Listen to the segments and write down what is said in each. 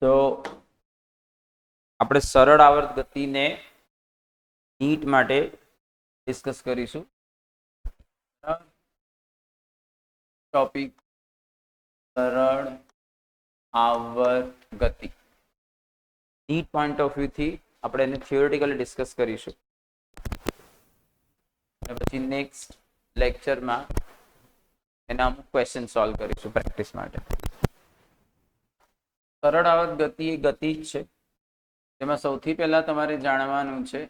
તો આપણે સરળ આવર્ત ગતિને નીટ માટે ડિસ્કસ કરીશું. ટોપિક સરળ આવર્ત ગતિ. નીટ પોઈન્ટ ઓફ વ્યૂ થી આપણે એને થિયોરિટિકલી ડિસ્કસ કરીશું અને પછી નેક્સ્ટ લેક્ચરમાં એના અમુક ક્વેશ્ચન સોલ્વ કરીશું પ્રેક્ટિસ માટે. સરળ આવર્ત ગતિ એ ગતિ જ છે. તેમાં સૌથી પહેલા તમારે જાણવાનું છે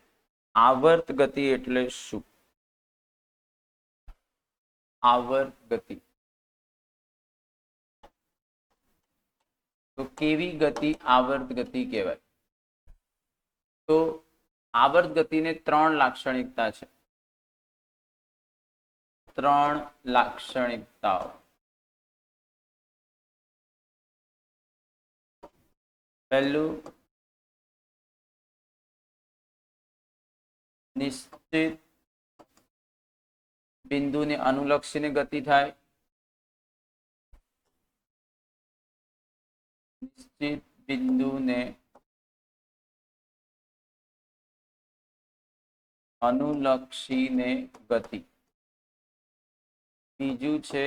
આવર્ત ગતિ એટલે શું. આવર્ત ગતિ તો કેવી ગતિ આવર્ત ગતિ કહેવાય? તો આવર્ત ગતિને ત્રણ લાક્ષણિકતા છે. ત્રણ લાક્ષણિકતાઓ. પહેલું નિશ્ચિત બિંદુને અનુલક્ષીને ગતિ થાય. નિશ્ચિત બિંદુને અનુલક્ષીને ગતિ. બીજું છે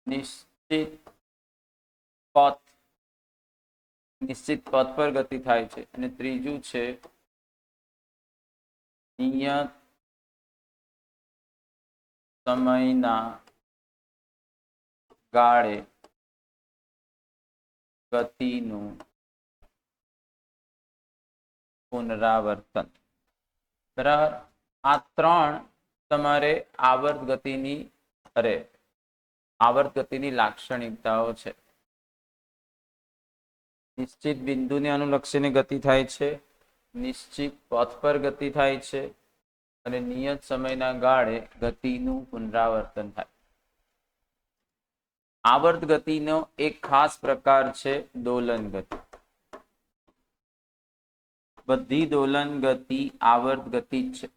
નિશ્ચિત પથ. નિશ્ચિત પથ પર ગતિ થાય છે. અને ત્રીજું છે નિયત સમયના ગાળે ગતિનું પુનરાવર્તન. બરાબર. આ ત્રણ તમારે આવર્ત ગતિની લાક્ષણિકતાઓ છે. નિશ્ચિત બિંદુને અનુલક્ષીને ગતિ થાય છે, નિશ્ચિત પથ પર ગતિ થાય છે અને નિયત સમયના ગાળે ગતિનું પુનરાવર્તન થાય. આવર્ત ગતિનો એક ખાસ પ્રકાર છે દોલન ગતિ. બધી દોલન ગતિ આવર્ત ગતિ જ છે.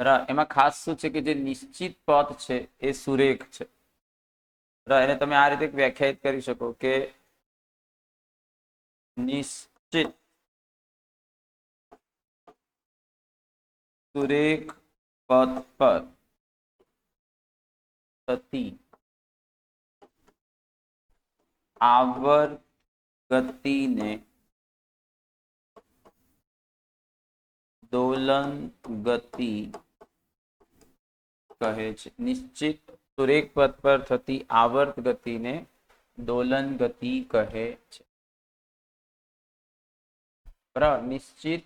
બરાબર. એમાં ખાસ શું છે કે જે નિશ્ચિત પથ છે એ સુરેખ છે. બરાબર. એને તમે આ રીતે વ્યાખ્યાયિત કરી શકો કે નિશ્ચિત સુરેખ પથ પર થતી આવર્ત ગતિને દોલન ગતિ કહે છે. નિશ્ચિત સુરેખ પથ પર થતી આવર્ત ગતિને દોલન ગતિ કહે છે. બરાબર. નિશ્ચિત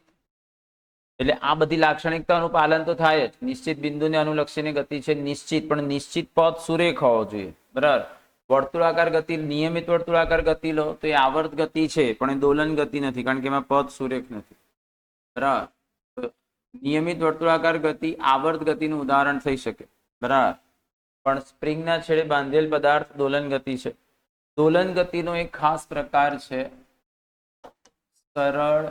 એટલે આ બધી લાક્ષણિકતાનું પાલન તો થાય જ. નિશ્ચિત બિંદુને અનુલક્ષીને ગતિ છે નિશ્ચિત, પણ નિશ્ચિત પથ સુરેખ હોવો જોઈએ. બરાબર. વર્તુળાકાર ગતિ, નિયમિત વર્તુળાકાર ગતિ લો તો એ આવર્ત ગતિ છે પણ એ દોલન ગતિ નથી, કારણ કે એમાં પથ સુરેખ નથી. બરાબર. નિયમિત વર્તુળાકાર ગતિ આવર્ત ગતિનું ઉદાહરણ થઈ શકે. બરાબર. પણ સ્પ્રિંગના છેડે બાંધેલ પદાર્થ દોલન ગતિ છે. દોલન ગતિનો એક ખાસ પ્રકાર છે સરળ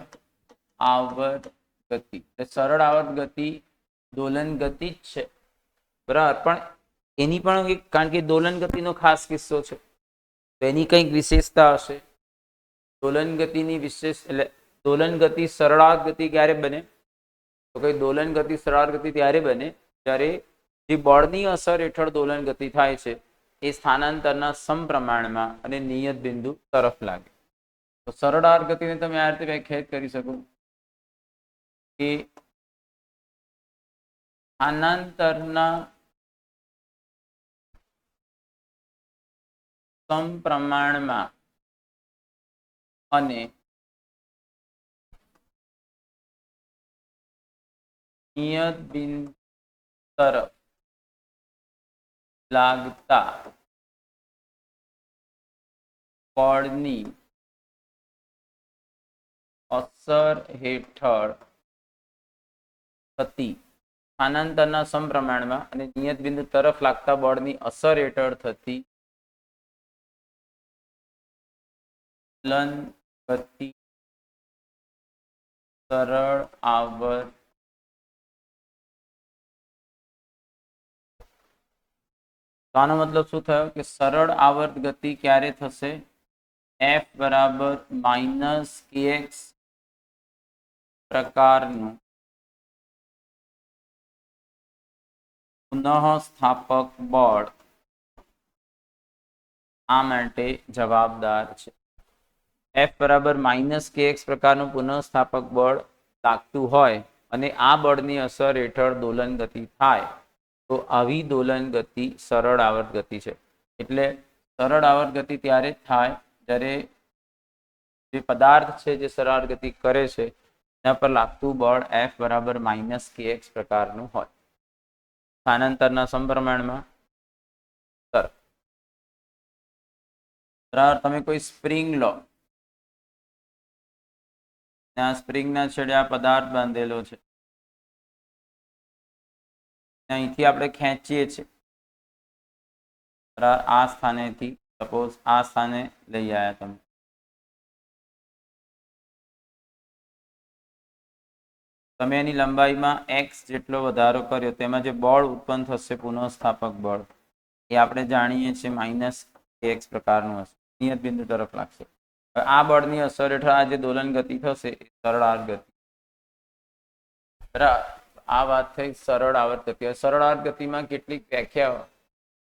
આવર્ત ગતિ. સરળ આવર્ત ગતિ દોલન ગતિ જ છે. બરાબર. પણ એની પણ કારણ કે દોલન ગતિનો ખાસ કિસ્સો છે તો એની કંઈક વિશેષતા હશે. દોલન ગતિની વિશેષ એટલે દોલન ગતિ સરળાવર્ત ગતિ ક્યારે બને? તો કઈ દોલન ગતિ સરળાવર્ત ગતિ ત્યારે બને જ્યારે જે બળની અસર હેઠળ દોલન ગતિ થાય છે એ સ્થાનાંતરના સમપ્રમાણમાં અને નિયત બિંદુ તરફ લાગે. તો સરળાવર્ત ગતિને તમે આ રીતે વ્યાખ્યાયિત કરી શકો કે સ્થાનાંતરના સમપ્રમાણમાં અને નિયત બિંદુ તરફ લાગતા બળની અસર હેઠળ થતી સ્થાનાંતરના સમપ્રમાણમાં અને નિયત બિંદુ તરફ લાગતા બળની અસર હેઠળ થતી દોલન ગતિ સરળ આવર્ત તો આનો મતલબ શું થયો કે સરળ આવર્ત ગતિ ક્યારે થશે? એફ બરાબર માઇનસ kx પ્રકારનું પુનઃસ્થાપક બળ આ માટે જવાબદાર છે. એફ બરાબર માઇનસ kx પ્રકારનું પુનઃસ્થાપક બળ લાગતું હોય અને આ બળની અસર હેઠળ દોલન ગતિ થાય તો આવી દોલન ગતિ સરળ આવર્ત ગતિ છે. એટલે સરળ આવર્ત ગતિ ત્યારે જ થાય જ્યારે જે પદાર્થ છે જે સરળ ગતિ કરે છે એના પર લાગતું બળ એફ બરાબર માઇનસ kx પ્રકારનું હોય. સ્થાનાંતરના સમપ્રમાણમાં બરાબર તમે કોઈ સ્પ્રિંગ લો, ત્યાં સ્પ્રિંગના છેડે આ પદાર્થ બાંધેલો છે, અહીંથી આપણે ખેંચીએ છીએ, આ સ્થાનેથી સપોઝ આ સ્થાને લઈ આવ્યા તમે એની લંબાઈમાં x જેટલો વધારો કર્યો તેમાં જે બળ ઉત્પન્ન થશે પુનઃસ્થાપક બળ એ આપણે જાણીએ છીએ માઇનસ kx પ્રકારનું હશે, નિયત બિંદુ તરફ લાગશે. આ બળની અસર હેઠળ આ જે દોલન ગતિ થશે એ સરળ આવર્ત ગતિ. બરાબર, આ વાત થઈ સરળ આવર્ત ગતિ. સરળ આવર્ત ગતિમાં કેટલીક વ્યાખ્યાઓ,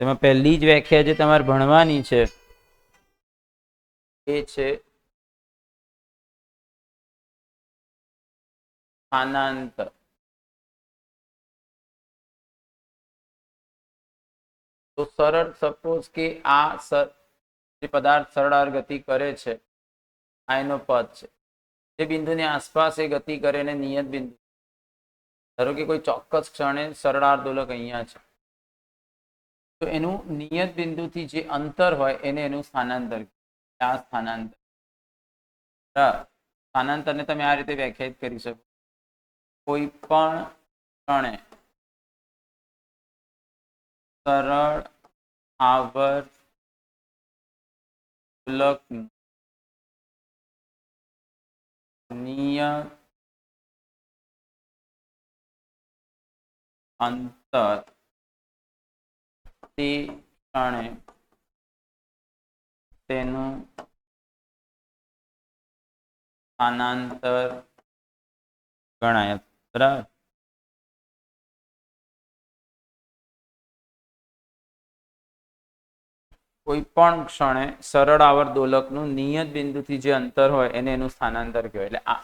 તેમાં પહેલી જ વ્યાખ્યા જે તમારે ભણવાની છે એ છે સ્થાનાંતર. તો સરળ સપોઝ કે આ જે પદાર્થ સરળ આવર્ત ગતિ કરે છે આ એનો પદ છે, જે બિંદુની આસપાસ એ ગતિ કરે ને નિયત બિંદુ, ધારો કે કોઈ ચોક્કસ ક્ષણે સરળ આવર્ત દોલક અહીંયા છે તો એનું નિયત બિંદુથી જે અંતર હોય એને એનું સ્થાનાંતર, આ સ્થાનાંતર. સ્થાનાંતરને તમે આ રીતે વ્યાખ્યાયિત કરી શકો, કોઈ પણ ક્ષણે સરળ આવર્ત દોલક નિયત અંતર તે ક્ષણે તેનું સ્થાનાંતર ગણાય. બરાબર, કોઈ પણ ક્ષણે સરળ આવર્ત દોલકનું નિયત બિંદુથી જે અંતર હોય એને એનું સ્થાનાંતર કહેવાય. એટલે આ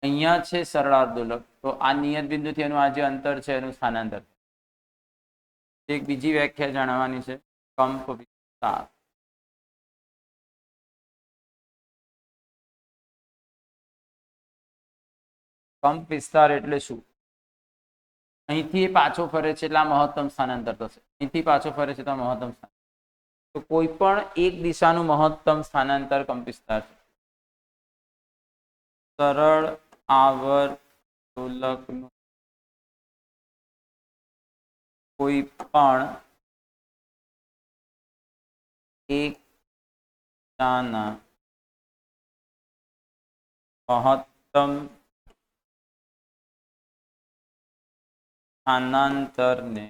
અહીંયા છે સરળ આવર્ત દોલક, તો આ નિયત બિંદુથી એનું આ જે અંતર છે એનું સ્થાનાંતર. એક બીજી વ્યાખ્યા જાણવાની છે, કંપ વિસ્તાર. કંપ વિસ્તાર એટલે શું? અહીંથી પાછો ફરે છે એટલે આ મહત્તમ સ્થાનાંતર થશે, અહીંથી પાછો ફરે છે તો મહત્તમ સ્થાનાંતર. તો કોઈ પણ એક દિશાનું મહત્તમ સ્થાનાંતર કંપ વિસ્તાર છે. સરળ આવર્ત દોલકનું કોઈ પણ એક દિશાના મહત્તમ સ્થાનાંતરને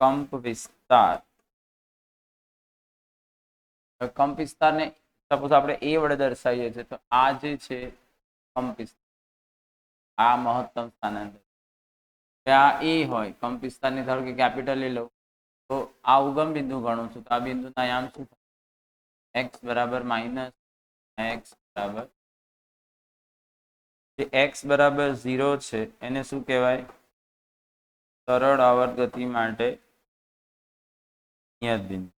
કંપ વિસ્તાર. કંપ વિસ્તારને સપોઝ આપણે એ વડે દર્શાવીએ છીએ તો આ જે છે કંપ વિસ્તાર, આ મહત્તમ સ્થાનાંતર. આ એ હોય કંપ વિસ્તારની, ધારો કે કેપિટલ એ લઉં તો આ ઉગમ બિંદુ ગણું છું તો આ બિંદુના આયામ શું થાય? x બરાબર માઇનસ x બરાબર, જે x બરાબર 0 છે એને શું કહેવાય? સરળ આવર્ત ગતિ માટે નિયત બિંદુ.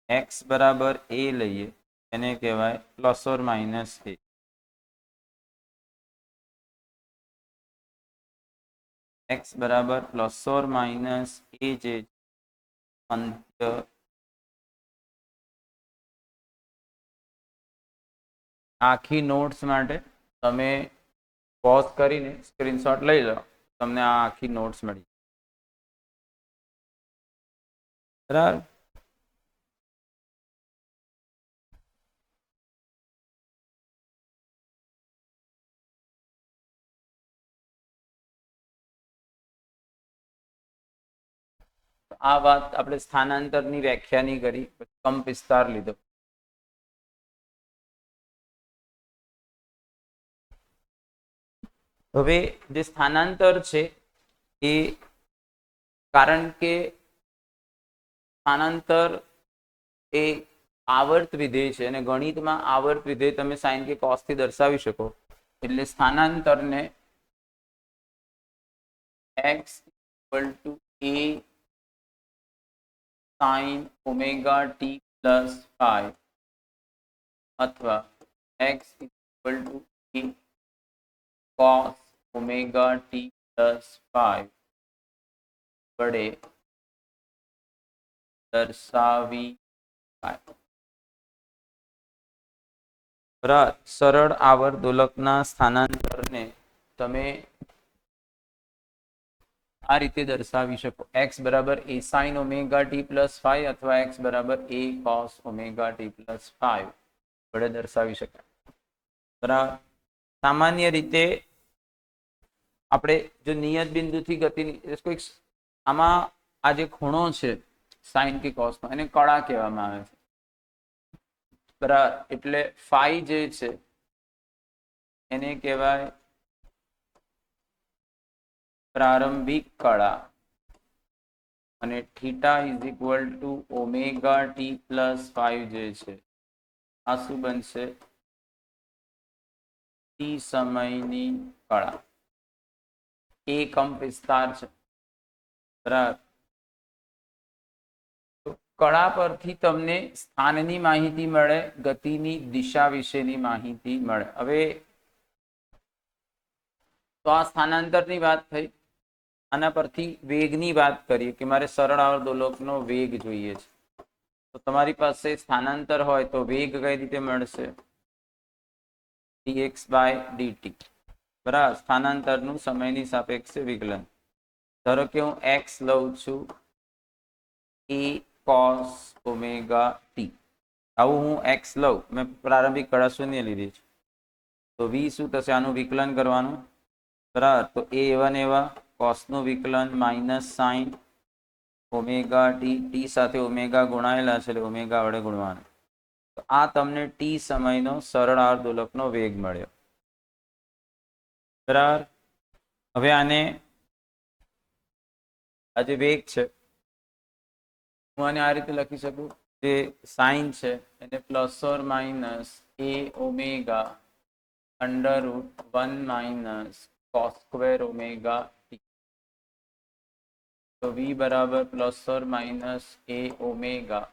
x બરાબર a લઈએ એને કહેવાય plus or minus a. x બરાબર પ્લસ ઓર માઇનસ a જે અંત્ય આખી નોટ્સ માટે તમે પોઝ કરીને સ્ક્રીનશોટ લઈ લો, તમને આ આખી નોટ્સ મળી. બરાબર. આ વાત આપણે સ્થાનાંતરની વ્યાખ્યાની કરી, કંપ વિસ્તાર લીધો. હવે જે સ્થાનાંતર છે એ કારણ કે સ્થાનાંતર એ આવર્ત વિધેય છે અને ગણિતમાં આવર્ત વિધેય તમે સાઇન કે કોસ થી દર્શાવી શકો. એટલે સ્થાનાંતરને x = a sin omega t plus phi અથવા x = a cos omega t plus phi વડે દર્શાવી સરળ આવર્ત દોલકના સ્થાનાંતરને તમે આ રીતે દર્શાવી શકો. x બરાબર a sin omega t plus phi અથવા x બરાબર a cos omega t plus phi વડે દર્શાવી શકાય. બરાબર. સામાન્ય રીતે આપણે જો નિયત બિંદુથી ગતિની કોઈ આમાં આ જે ખૂણો છે સાઇન કે કોસનો એને કળા કહેવામાં આવે છે. બરાબર. એટલે ફાઈ જે છે એને કહેવાય પ્રારંભિક કળા અને થીટા = ઓમેગા ટી પ્લસ 5 જે છે આ શું બનશે? ટી સમયની કળા. એ કંપ વિસ્તાર છે. બરાબર. કળા પરથી તમને સ્થાનની માહિતી મળે, ગતિની દિશા વિશેની માહિતી મળે. હવે તો આ સ્થાનાંતરની વાત થઈ. આના પરથી વેગની વાત કરીએ કે મારે સરળ આવર્ત દોલકનો વેગ જોઈએ છે. તો તમારી પાસે સ્થાનાંતર હોય તો વેગ કઈ રીતે મળશે? dx/dt. બરાબર. સ્થાનાંતરનું સમયની સાપેક્ષે વિકલન. ધારો કે હું x લઉં છું a cos omega t. આવું હું x લઉં, મેં પ્રારંભિક કળા શૂન્ય લીધી છે, તો v શું થશે? આનું વિકલન કરવાનું. બરાબર. તો a એવા ને એવા કોસનું વિકલન minus sign omega T, T સાથે ઓમેગા ગુણાયેલા છે એટલે ઓમેગા વડે ગુણવાનું. તો આ તમને ટી સમયનો સરળ આવર્ત દોલકનો વેગ મળ્યો. બરાબર. હવે આને આ જે વેગ છે હું આને આ રીતે લખી શકું, જે સાઇન છે એને plus or minus a omega √1 minus cos square omega T. તો v બરાબર plus or minus a omega.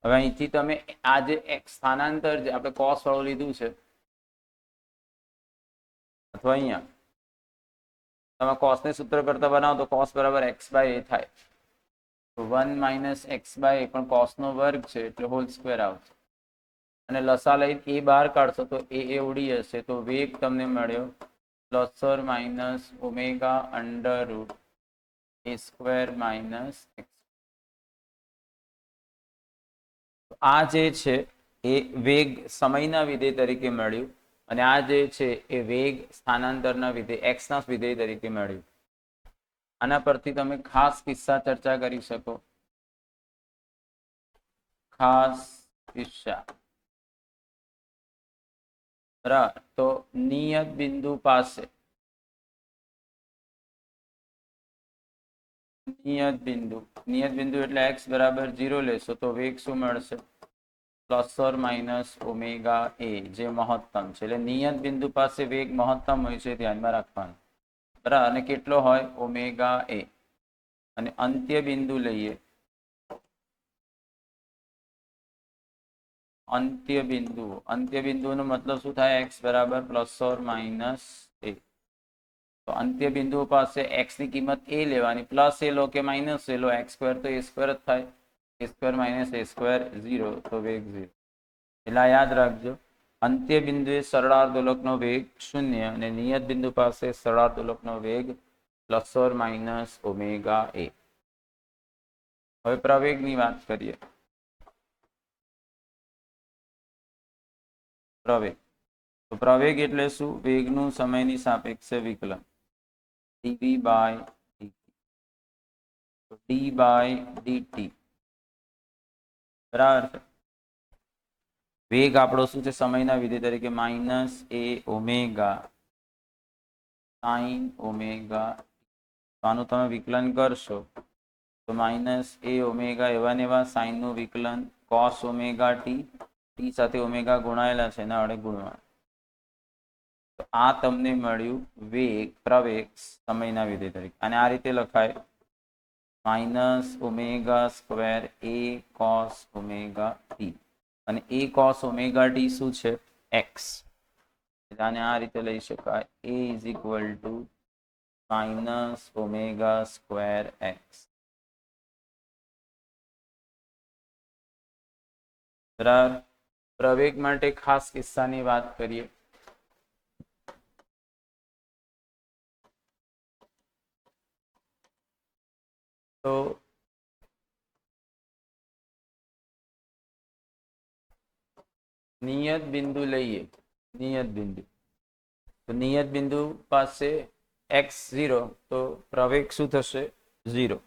હવે અહીંથી તમે આ જે x સ્થાનાંતર જે આપણે કોસ વાળું લીધું છે અથવા અહીંયા તમે કોસને સૂત્ર કરતા બનાવો તો કોસ બરાબર x/a થાય. તો 1 માઇનસ x/a પણ કોસનો વર્ગ છે એટલે હોલ સ્ક્વેર આવશે. અને લસા લઈને એ બહાર કાઢશો તો એ ઉડી જશે. તો વેગ તમને મળ્યો plus or minus omega √a² minus x. આ જે છે એ વેગ સમયના વિધેય તરીકે મળ્યું અને આ જે છે એ વેગ સ્થાનાંતરના વિધેય x ના વિધેય તરીકે મળ્યું. આના પરથી તમે ખાસ કિસ્સા ચર્ચા કરી શકો. ખાસ કિસ્સા. બરાબર. તો નિયત બિંદુ પાસે નિયત બિંદુ એટલે x બરાબર 0 લેશો તો વેગ શું મળશે? Plus or minus omega a જે મહત્તમ છે. એટલે નિયત બિંદુ પાસે વેગ મહત્તમ હોય છે, ધ્યાનમાં રાખવાનું. બરાબર. અને કેટલો હોય? Omega a. અને અંત્ય બિંદુ લઈએ. અંત્ય બિંદુનો મતલબ શું થાય? x બરાબર પ્લસ ઓર માઇનસ a. તો અંત્ય બિંદુ પાસે x ની કિંમત a લેવાની. પ્લસ એ લો કે માઇનસ એ લો, x² તો a² જ થાય. a² minus a² 0. તો વેગ 0. એટલે યાદ રાખજો, અંત્ય બિંદુએ સરળ આવર્ત દોલકનો વેગ 0 અને નિયત બિંદુ પાસે સરળ આવર્ત દોલકનો વેગ plus or minus omega a. હવે પ્રવેગની વાત કરીએ. પ્રવેગ. તો પ્રવેગ એટલે શું? વેગનું સમયની સાપેક્ષે વિકલન. dv/dt. તો d/dt બરાબર છે. વેગ આપણો શું છે સમયના વિધેય તરીકે માઇનસ એ ઓમેગા સાઈન ઓમેગા. આનું તમે વિકલન કરશો તો માઇનસ એ ઓમેગા એવા ને એવા સાઈનનું વિકલન કોસ ઓમેગા ટી સાથે ઓમેગા ગુણાયેલા છે એના વડે ગુણવા. તો આ તમને મળ્યું વેગ પ્રવેગ સમયના વિધેય તરીકે. અને આ રીતે લખાય માઇનસ ઓમેગા સ્ક્વેર એ કોસ ઓમેગા ટી. અને એ કોસ ઓમેગા ટી શું છે એક્સ. આને આ રીતે લઈ શકાય a is equal to minus omega square x. બરાબર. પ્રવેગ માટે ખાસ કિસ્સાની વાત કરીએ તો નિયત બિંદુ લઈએ. નિયત બિંદુ તો નિયત બિંદુ પાસે x0 તો પ્રવેગ શું થશે 0.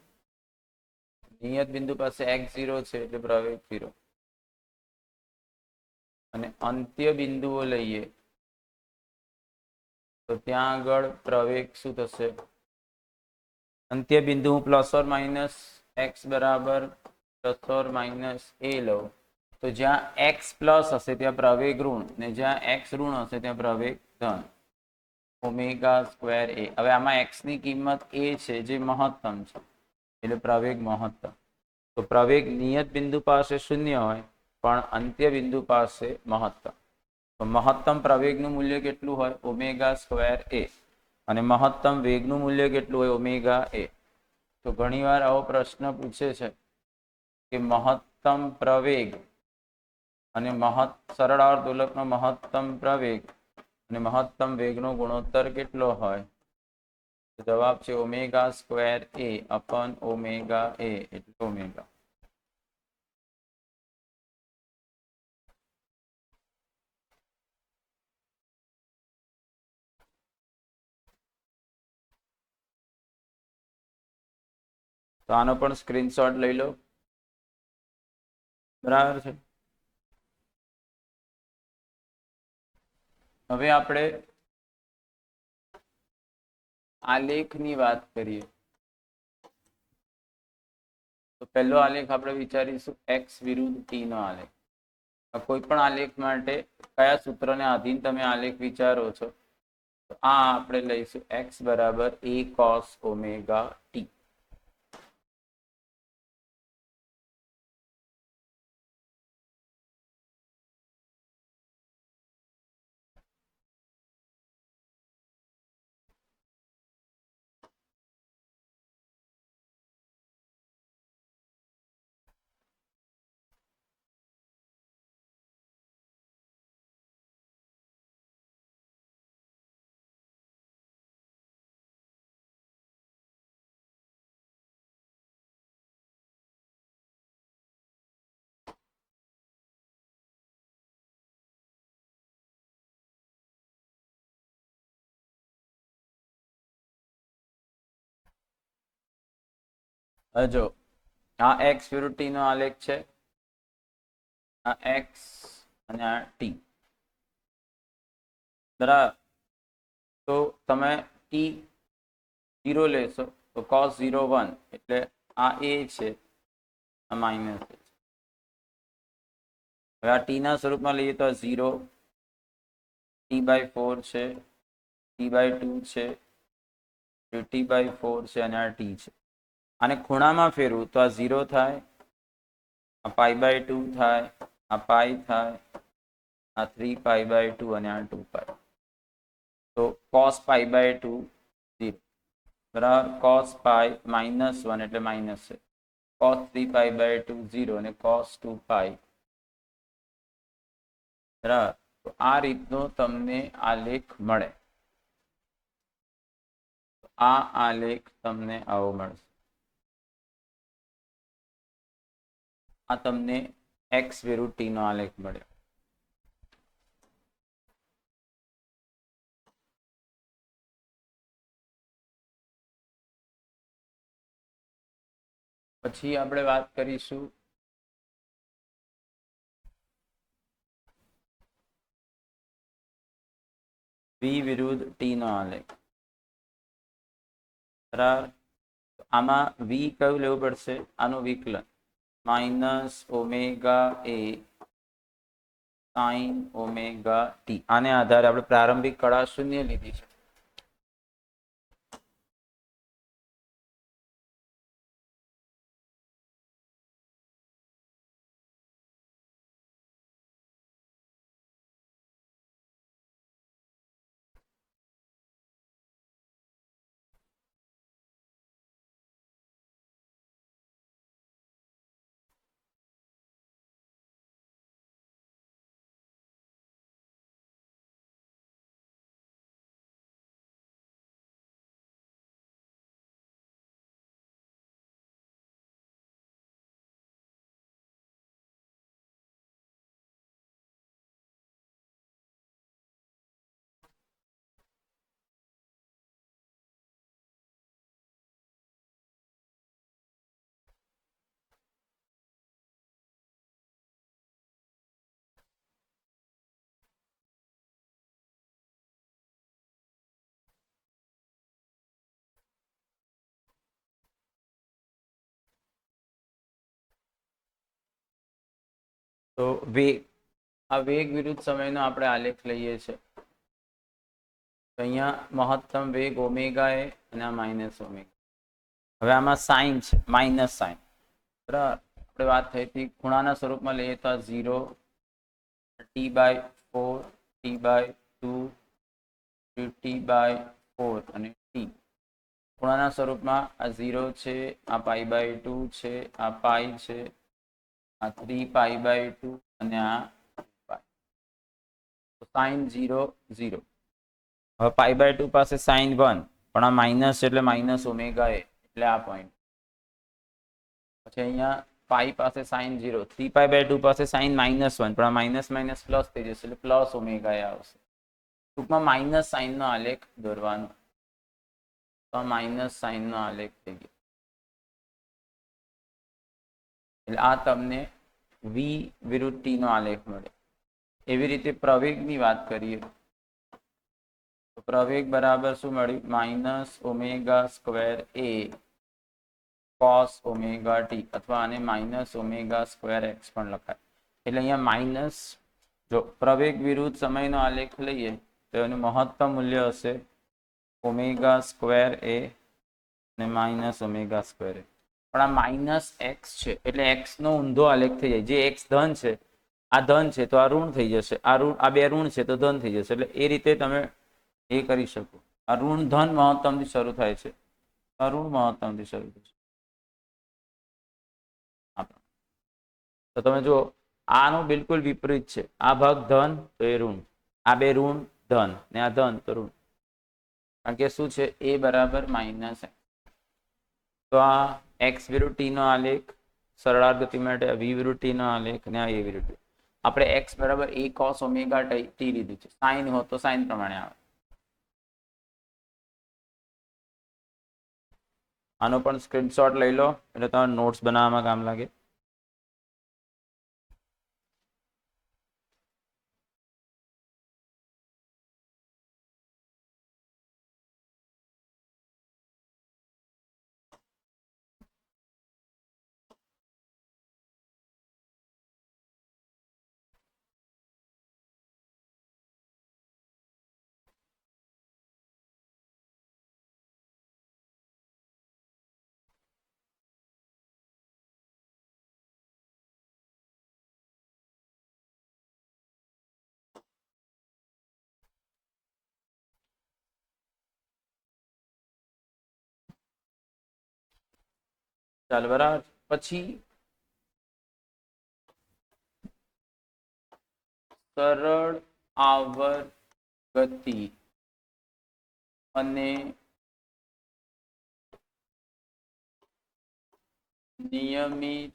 નિયત બિંદુ પાસે x0 છે એટલે પ્રવેગ 0. અને અંત્ય બિંદુઓ લઈએ તો ત્યાં આગળ પ્રવેગ શું થશે અંત્ય બિંદુ હું પ્લસ ઓર માઇનસ એક્સ બરાબર પ્લસ ઓર માઇનસ એ લઉં તો જ્યાં એક્સ પ્લસ હશે ત્યાં પ્રવેગ ઋણ ને જ્યાં એક્સ ઋણ હશે ત્યાં પ્રવેગ ધન. ઓમેગા સ્ક્વેર એ. હવે આમાં એક્સ ની કિંમત એ છે જે મહત્તમ છે એટલે પ્રવેગ મહત્તમ. તો પ્રવેગ નિયત બિંદુ પાસે શૂન્ય હોય પણ અંત્ય બિંદુ પાસે મહત્તમ. તો મહત્તમ પ્રવેગનું મૂલ્ય કેટલું હોય ઓમેગા સ્ક્વેર એ અને મહત્તમ વેગનું મૂલ્ય કેટલું હોય ઓમેગા એ. તો ઘણીવાર આવો પ્રશ્ન પૂછે છે કે મહત્તમ પ્રવેગ અને સરળ આવર્ત દોલકનો મહત્તમ પ્રવેગ અને મહત્તમ વેગનો ગુણોત્તર કેટલો હોય. તો જવાબ છે ઓમેગા સ્ક્વેર એ અપન ઓમેગા એ એટલે ઓમેગા. તો આનો પણ સ્ક્રીનશોટ લઈ લો. બરાબર છે. હવે આપણે આલેખની વાત કરીએ તો પહેલો આલેખ આપણે વિચારીશું એક્સ વિરુદ્ધ ટી નો આલેખ. કોઈ પણ આલેખ માટે કયા સૂત્રને આધીન તમે આલેખ વિચારો છો તો આ આપણે લઈશું એક્સ બરાબર એ કોસ ઓમેગા ટી. જો આ એક્સ વિરુદ્ધ ટી નો આલેખ છે. આ એક્સ અને આ ટી. બરાબર. તો તમે ટી 0 લેશો તો cos 0 1 એટલે આ એ છે આ માઇનસ છે. હવે આ ટી ના સ્વરૂપમાં લઈએ તો 0 t/4 છે t/2 છે t/4 છે અને આ ટી છે. આને ખૂણામાં ફેરવું તો આ 0 થાય આ π/2 થાય આ પાઈ થાય આ 3π/2 અને આ 2π. તો cos π/2 0 બરાબર cos પાઈ -1 એટલે માઇનસ છે cos 3π/2 0 અને cos 2π બરાબર. તો આ રીતનો તમને આલેખ મળે. આ આલેખ તમને આવો મળશે. આ તમને એક્સ વિરુદ્ધ ટી નો આલેખ મળ્યો. પછી આપણે વાત કરીશું વી વિરુદ્ધ ટી નો આલેખ. બરાબર, આમાં વી કયું લેવું પડશે? આનું વિકલન minus omega a sine omega T. આને આધારે આપણે પ્રારંભિક કળા શૂન્ય લીધી છે. તો વેગ, આ વેગ વિરુદ્ધ સમયનો આપણે આલેખ લઈએ છીએ. અહીંયા મહત્તમ વેગ ઓમેગા એ અને આ માઇનસ ઓમેગા. હવે આમાં સાઇન છે, માઇનસ સાઇન. બરાબર, આપણે વાત થઈ હતી ખૂણાના સ્વરૂપમાં લઈએ તો આ 0, t/4, t/2, t/4 અને t. ખૂણાના સ્વરૂપમાં આ 0 છે, આ π/2 છે, આ પાઈ છે, આ 3π/2 અને આ સાઇન 0, 0. હવે π/2 પાસે સાઇન 1, પણ આ માઇનસ એટલે માઇનસ ઓમેગા એ, એટલે આ પોઈન્ટ. પછી અહીંયા પાઈ પાસે સાઇન 0, 3π/2 પાસે સાઇન -1, પણ આ માઇનસ માઇનસ પ્લસ થઈ જશે એટલે પ્લસ ઓમેગા એ આવશે. ટૂંકમાં માઇનસ સાઇનનો આલેખ દોરવાનો. તો માઇનસ સાઇનનો આલેખ થઈ ગયો. એટલે આ તમને વી વિરુદ્ધ ટી નો આલેખ મળે. એવી રીતે પ્રવેગની વાત કરીએ તો પ્રવેગ બરાબર શું મળ્યું? માઇનસ ઓમેગા સ્ક્વેર એ કોસ ઓમેગા ટી, અથવા આને માઇનસ ઓમેગા સ્ક્વેર એક્સ પણ લખાય. એટલે અહીંયા માઇનસ, જો પ્રવેગ વિરુદ્ધ સમયનો આલેખ લઈએ તો એનું મહત્તમ મૂલ્ય હશે ઓમેગા સ્ક્વેર એ અને માઇનસ ઓમેગા સ્ક્વેર એ. પણ આ માઇનસ એક્સ છે એટલે એક્સ નો ઊંધો આલેખ થઈ જાય. જે એક્સ ધન છે, આ ધન છે તો આ ઋણ થઈ જશે, આ બે ઋણ છે તો ધન થઈ જશે. એટલે એ રીતે તમે એ કરી શકો. આ ઋણ ધન મહત્તમથી શરૂ થાય છે, આ ઋણ મહત્તમથી શરૂ થશે. તો તમે જો આનું બિલકુલ વિપરીત છે. આ ભાગ ધન તો એ ઋણ, આ બે ઋણ ધન ને આ ધન તો ઋણ. કારણ કે શું છે? એ બરાબર માઇનસ એક્સ. તો આ એક્સ વિરુદ્ધ ટી નો આલેખ સરળાર્થ ગતિ માટે, વી વિરુદ્ધ ટી નો આલેખ અને આ એ વિરુદ્ધ. આપણે એક્સ બરાબર એ કોસ ઓમેગા ટી લીધું છે. સાઇન હોત તો સાઇન પ્રમાણે આવે. આનો પણ સ્ક્રીનશોટ લઈ લો એટલે તમારે નોટ્સ બનાવવામાં કામ લાગે. ચાલ બરાબર. પછી સરળ આવર્ત ગતિ અને નિયમિત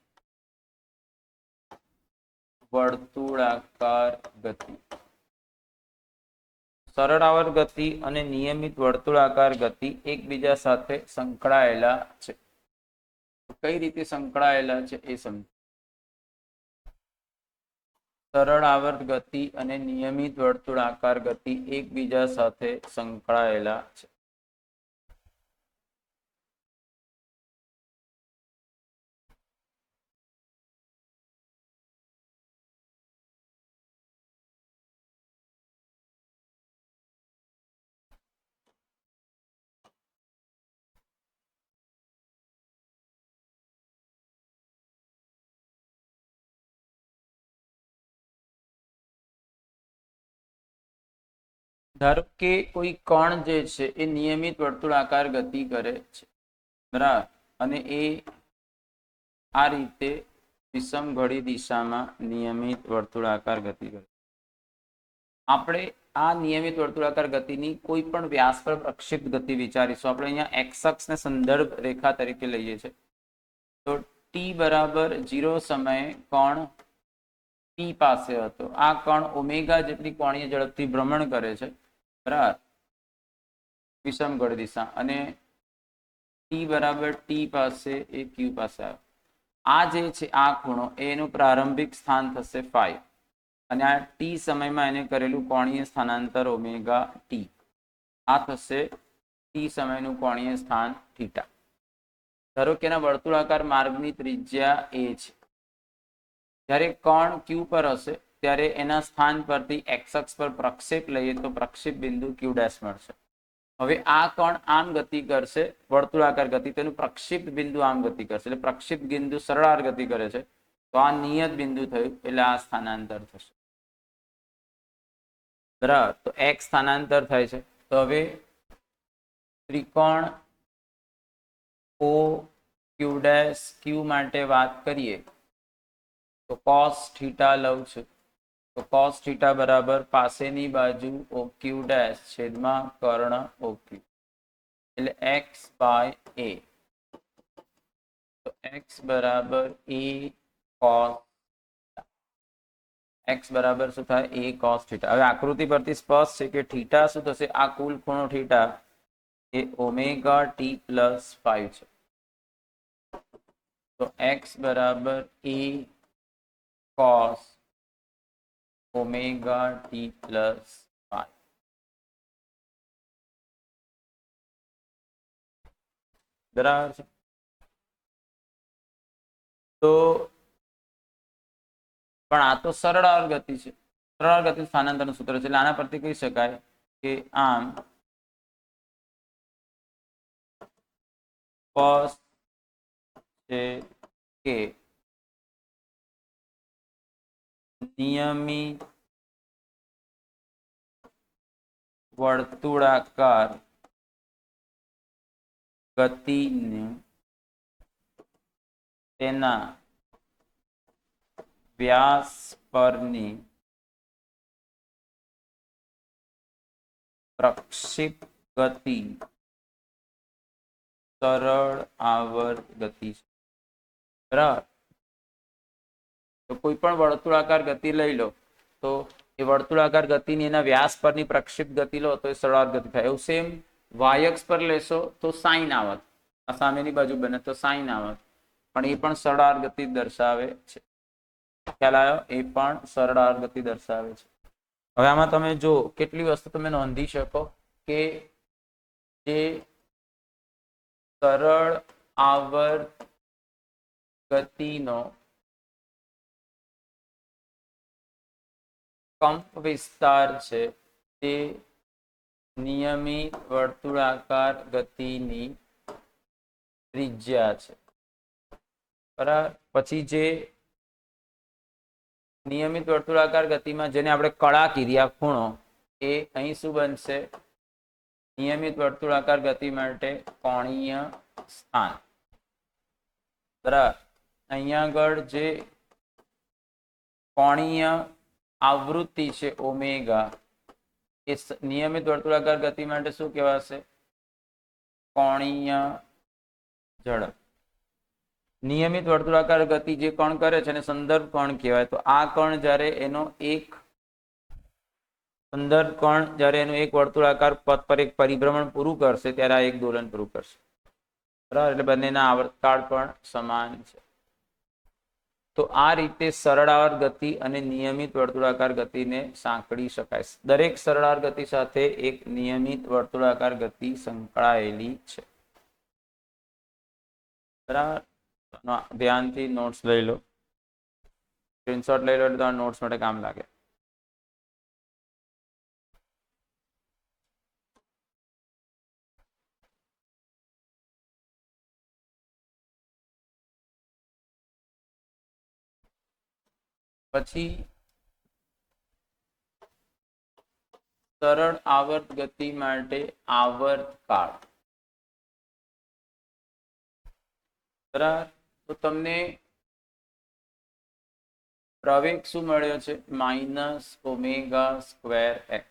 વર્તુળાકાર ગતિ. સરળ આવર્ત ગતિ અને નિયમિત વર્તુળાકાર ગતિ એકબીજા સાથે સંકળાયેલા છે. કઈ રીતે સંકળાયેલા છે એ સમજો. સરળ આવર્ત ગતિ અને નિયમિત વર્તુળાકાર ગતિ એકબીજા સાથે સંકળાયેલા છે. ધારો કે કોઈ કણ જે છે એ નિયમિત વર્તુળાકાર ગતિ કરે છે, બરાબર, અને એ આ રીતે વિષમ ઘડી દિશામાં નિયમિત વર્તુળાકાર ગતિ કરે. આપણે આ નિયમિત વર્તુળાકાર ગતિની કોઈ પણ વ્યાસ પર પ્રક્ષિપ્ત ગતિ વિચારીશું. આપણે અહીંયા એક્સ અક્ષને સંદર્ભ રેખા તરીકે લઈએ છીએ. તો ટી બરાબર 0 સમયે કણ પી પાસે હતો. આ કણ ઓમેગા જેટલી કોણીય ઝડપથી ભ્રમણ કરે છે, બરાબર, વિષમ ઘડ દિશા, અને ટી બરાબર ટી પાસે એ ક્યુ પાસે આવ્યો. આ જે છે આ ખૂણો એનું પ્રારંભિક સ્થાન થશે ફાઈ, અને આ ટી સમયમાં એને કરેલું કોણીય સ્થાનાંતર ઓમેગા ટી. આ થશે ટી સમયનું કોણીય સ્થાન થીટા. ધારો કે એના વર્તુળાકાર માર્ગની ત્રિજ્યા એ છે. જ્યારે કણ ક્યુ પર હશે ત્યારે એના સ્થાન પરથી એક્સ અક્ષ પર પ્રક્ષેપ લઈએ તો પ્રક્ષેપ બિંદુ ક્યુ ડેશ મળશે. હવે આ કણ આમ ગતિ કરશે, વર્તુળાકાર ગતિ, તેનું પ્રક્ષિપ્ત બિંદુ આમ ગતિ કરશે, એટલે પ્રક્ષિપ્ત બિંદુ સરળાર ગતિ કરે છે, તો આ નિયત બિંદુ થયું, એટલે આ સ્થાનાંતર થશે, બરાબર. તો એક્સ સ્થાનાંતર થાય છે. તો હવે ત્રિકોણ ઓ ક્યુ ડેશ ક્યુ માટે વાત કરીએ તો કોસ થીટા લઉં છું. તો કોસ થીટા બરાબર પાસેની બાજુ ઓ ક્યુ ડેશ છેદમાં કર્ણ ઓ ક્યુ, એટલે એક્સ બાય એ. તો એક્સ બરાબર એ કોસ, એક્સ બરાબર શું થાય? એ કોસ થીટા. હવે આકૃતિ પરથી સ્પષ્ટ છે કે થીટા શું થશે? આ કુલ ખૂણો થીટા એ ઓમેગા ટી પ્લસ 5 છે. તો એક્સ બરાબર એ કોસ ઓમેગા ટી પ્લસ 5, બરાબર છે. તો પણ આ તો સરળ ગતિ છે, સરળ ગતિ સ્થાનાંતરનું સૂત્ર છે, એટલે આના પરથી કહી શકાય કે આમ ફર્સ્ટ છે કે નિયમિત વર્તુળાકાર ગતિને તેના વ્યાસ પરની પ્રક્ષિપ્ત ગતિ સરળ આવર્ત ગતિ છે, બરાબર. તો કોઈ પણ વર્તુળાકાર ગતિ લઈ લો તો એ વર્તુળાકાર ગતિની એના વ્યાસ પરની પ્રક્ષિપ્ત ગતિ લો તો એ સરળ આવર્ત ગતિ થાય. એવું સેમ વાય અક્ષ પર લેશો તો સાઈન આવત, આ સામેની બાજુ બને તો સાઈન આવત, પણ એ પણ સરળ આવર્ત ગતિ દર્શાવે છે. ખ્યાલ આવ્યો? એ પણ સરળ આવર્ત ગતિ દર્શાવે છે. હવે આમાં તમે જો કેટલી વસ્તુ તમે નોંધી શકો કે જે સરળ આવર્ત ગતિનો કંપ વિસ્તાર છે તે નિયમિત વર્તુળાકાર ગતિની ત્રિજ્યા છે, બરાબર. પછી જે નિયમિત વર્તુળાકાર ગતિમાં જેને આપણે કળા કીધી, આ ખૂણો, એ અહીં શું બનશે? નિયમિત વર્તુળાકાર ગતિ માટે કોણીય સ્થાન, બરાબર. અહીંયા આગળ જે કોણીય આવૃત્તિ છે ઓમેગા, એ નિયમિત વર્તુળાકાર ગતિ માટે શું કહેવાશે? કોણીય ઝડપ. નિયમિત વર્તુળાકાર ગતિ જે કણ કરે છે એને સંદર્ભ કણ કહેવાય. તો આ કણ જ્યારે એનો એક સંદર્ભ કણ જ્યારે એનું એક વર્તુળાકાર પથ પર એક પરિભ્રમણ પૂરું કરશે ત્યારે આ એક દોલન પૂરું કરશે. બરાબર, એટલે બંનેના આવર્તકાળ પણ સમાન છે. તો આ રીતે સરળ આવર્ત ગતિ અને નિયમિત વર્તુળાકાર ગતિને સાંકળી શકાય. દરેક સરળ આવર્ત ગતિ સાથે એક નિયમિત વર્તુળાકાર ગતિ સંકળાયેલી છે. બરાબર, ધ્યાનથી નોટ્સ લઈ લો, સ્ક્રીનશોટ લઈ લો એટલે તમારા નોટ્સ માટે કામ લાગે. પછી સરળ આવર્ત ગતિ માટે આવર્તકાળ. બરાબર, તો તમને પ્રવેગ શું મળ્યો છે? -ω²x.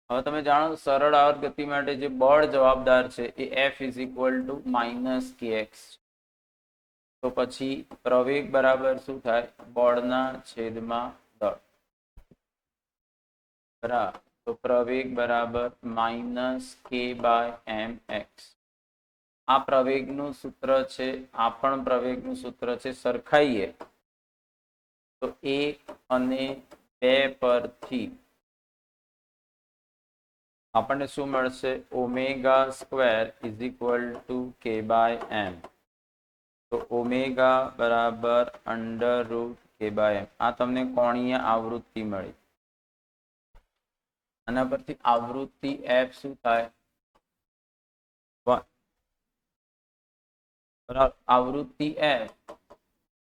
હવે તમે જાણો સરળ આવર્ત ગતિ માટે જે બળ જવાબદાર છે એ F = -kx. તો પછી પ્રવેગ બરાબર શું થાય? બળના છેદમાં દળ. બરાબર, તો પ્રવેગ બરાબર -k/mx. આ પ્રવેગનું સૂત્ર છે, આ પણ પ્રવેગનું સૂત્ર છે. સરખાઈએ તો 1 અને 2 પરથી આપણને શું મળશે? ω² = k/m. તો ઓમેગા બરાબર √k/m. આ તમને કોણીય આવૃત્તિ મળી. આના પરથી આવૃત્તિ f શું થાય? આવૃત્તિ f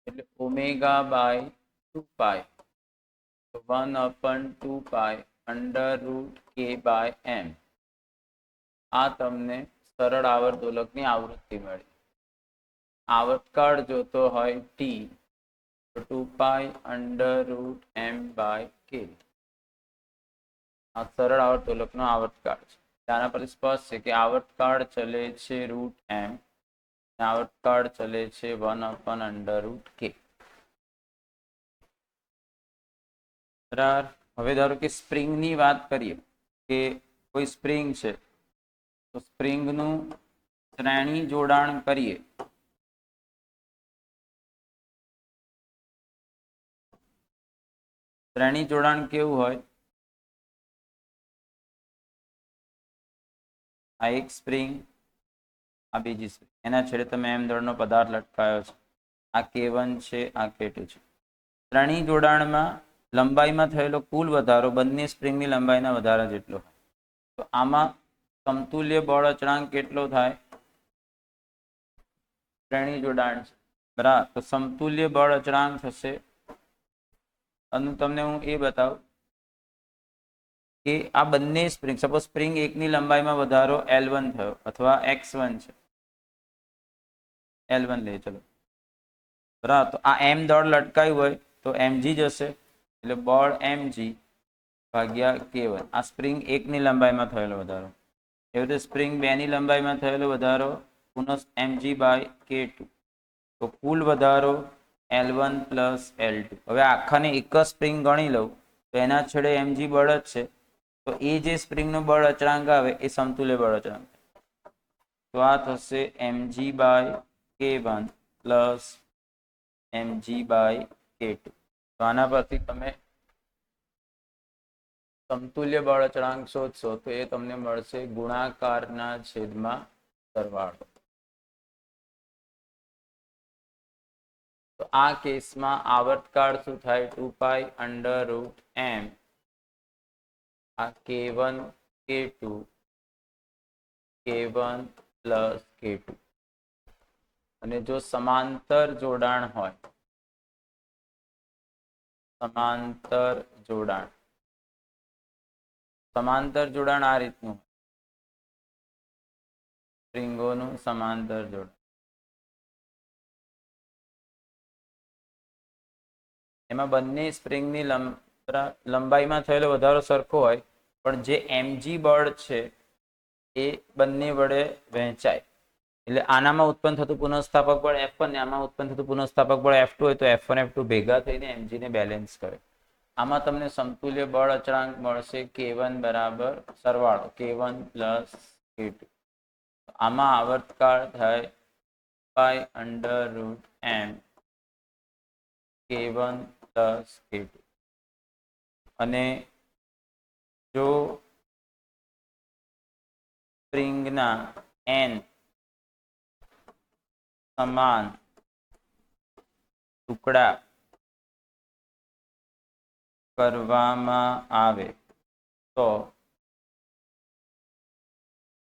એટલે ω/2π, 1/2π √k/m. આ તમને સરળ આવર્ત દોલકની આવૃત્તિ મળી. આવર્તકાળ જોતો હોય t, તો 2π √m/k. આ સરળ આવર્ત દોલકનો આવર્તકાળ છે. આના પરથી સ્પષ્ટ છે કે આવર્તકાળ ચલે છે √m, આવર્તકાળ ચલે છે 1/√k. બરાબર, હવે ધારો કે સ્પ્રિંગની વાત કરીએ કે કોઈ સ્પ્રિંગ છે, તો સ્પ્રિંગનું શ્રેણી જોડાણ કરીએ શ્રેણી જોડાણ કેવું હોય? આ એક સ્પ્રિંગ, આ બીજી સ્પ્રિંગ, એના છેડે તમે m દળનો પદાર્થ લટકાયો છે. આ k1 છે, આ k2 છે. શ્રેણી જોડાણમાં લંબાઈમાં થયેલો કુલ વધારો બંને સ્પ્રિંગની લંબાઈના વધારા જેટલો હોય. તો આમાં સમતુલ્ય બળ અચળાંક કેટલો થાય? શ્રેણી જોડાણ છે, બરાબર, તો સમતુલ્ય બળ અચળાંક થશે. અને તમને હું એ બતાવું કે આ બંને સ્પ્રિંગ, સપોઝ સ્પ્રિંગ એકની લંબાઈમાં વધારો L1 થયો અથવા x1 છે, L1 લે ચલો, બરાબર, તો આ m દળ લટકાયું હોય તો mg જશે, એટલે બળ mg ભાગ્યા k1. આ સ્પ્રિંગ એકની લંબાઈમાં થયેલો વધારો. એવી રીતે સ્પ્રિંગ 2ની લંબાઈમાં થયેલો વધારો પુનઃ mg/k2. તો કુલ વધારો L1 + L2. હવે આખાને એક જ સ્પ્રિંગ ગણી લઉં તો એના છેડે mg બળ જ છે, તો એ જે સ્પ્રિંગનો બળ અચળાંક આવે એ સમતુલ્ય બળ અચળાંક. તો આ થશે mg/k1 + mg/k2. તો આના પરથી તમે સમતુલ્ય બળ અચળાંક શોધશો તો એ તમને મળશે ગુણાકારના છેદમાં સરવાળો. તો આ કેસમાં આવર્તકાળ શું થાય? 2π √m. આ k1 k2 k1 + k2. અને જો સમાંતર જોડાણ હોય, સમાંતર જોડાણ આ રીતનું, સ્પ્રિંગોનું સમાંતર જોડાણ. એમાં બંને સ્પ્રિંગની લંબાઈમાં થયેલો વધારો સરખો હોય, પણ જે mg બળ છે એ બંને વડે વહેંચાય. એટલે આનામાં ઉત્પન્ન થતું પુનઃસ્થાપક બળ F1 ને આમાં ઉત્પન્ન થતું પુનઃસ્થાપક બળ F2 હોય તો F1 F2 ભેગા થઈને mg ને બેલેન્સ કરે. આમાં તમને સમતુલ્ય બળ અચળાંક મળશે k1 બરાબર સરવાળો k1 + k2. આમાં આવર્તકાળ થાય pi under root m k1 plus k2 અને જો સ્પ્રિંગના n સમાન ટુકડા કરવામાં આવે તો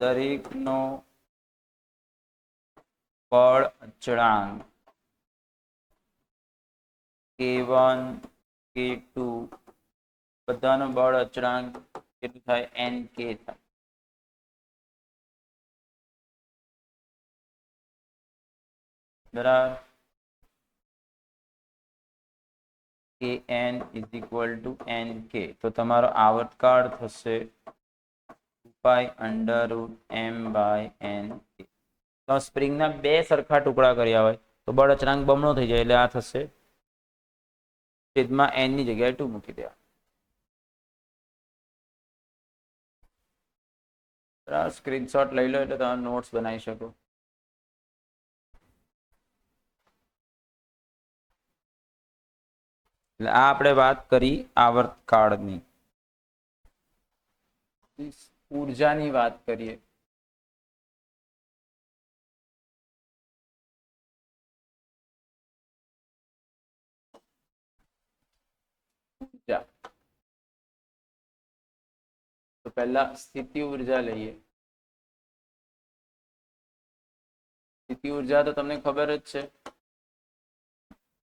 દરેકનો બળ અચળાંક k1 k2 બધાનો બળ અચળાંક કેટલું થાય nk થાય. બરાબર. kn is equal to nk તો તમારો આવર્તકાળ થશે 2 under root m by n. તો સ્પ્રિંગના બે સરખા ટુકડા કર્યા હોય તો બળ અચળાંક બમણો થઈ જાય એટલે આ થશે છેદમાં n ની જગ્યાએ 2 મૂકી દેવા. સ્ક્રીનશોટ લઈ લો એટલે તમે નોટ્સ બનાવી શકો. એટલે આ આપણે વાત કરી આવર્તકાળની. ઉર્જાની વાત કરીએ. ઉર્જા તો પહેલા સ્થિતિ ઉર્જા લઈએ. સ્થિતિ ઉર્જા તો તમને ખબર જ છે,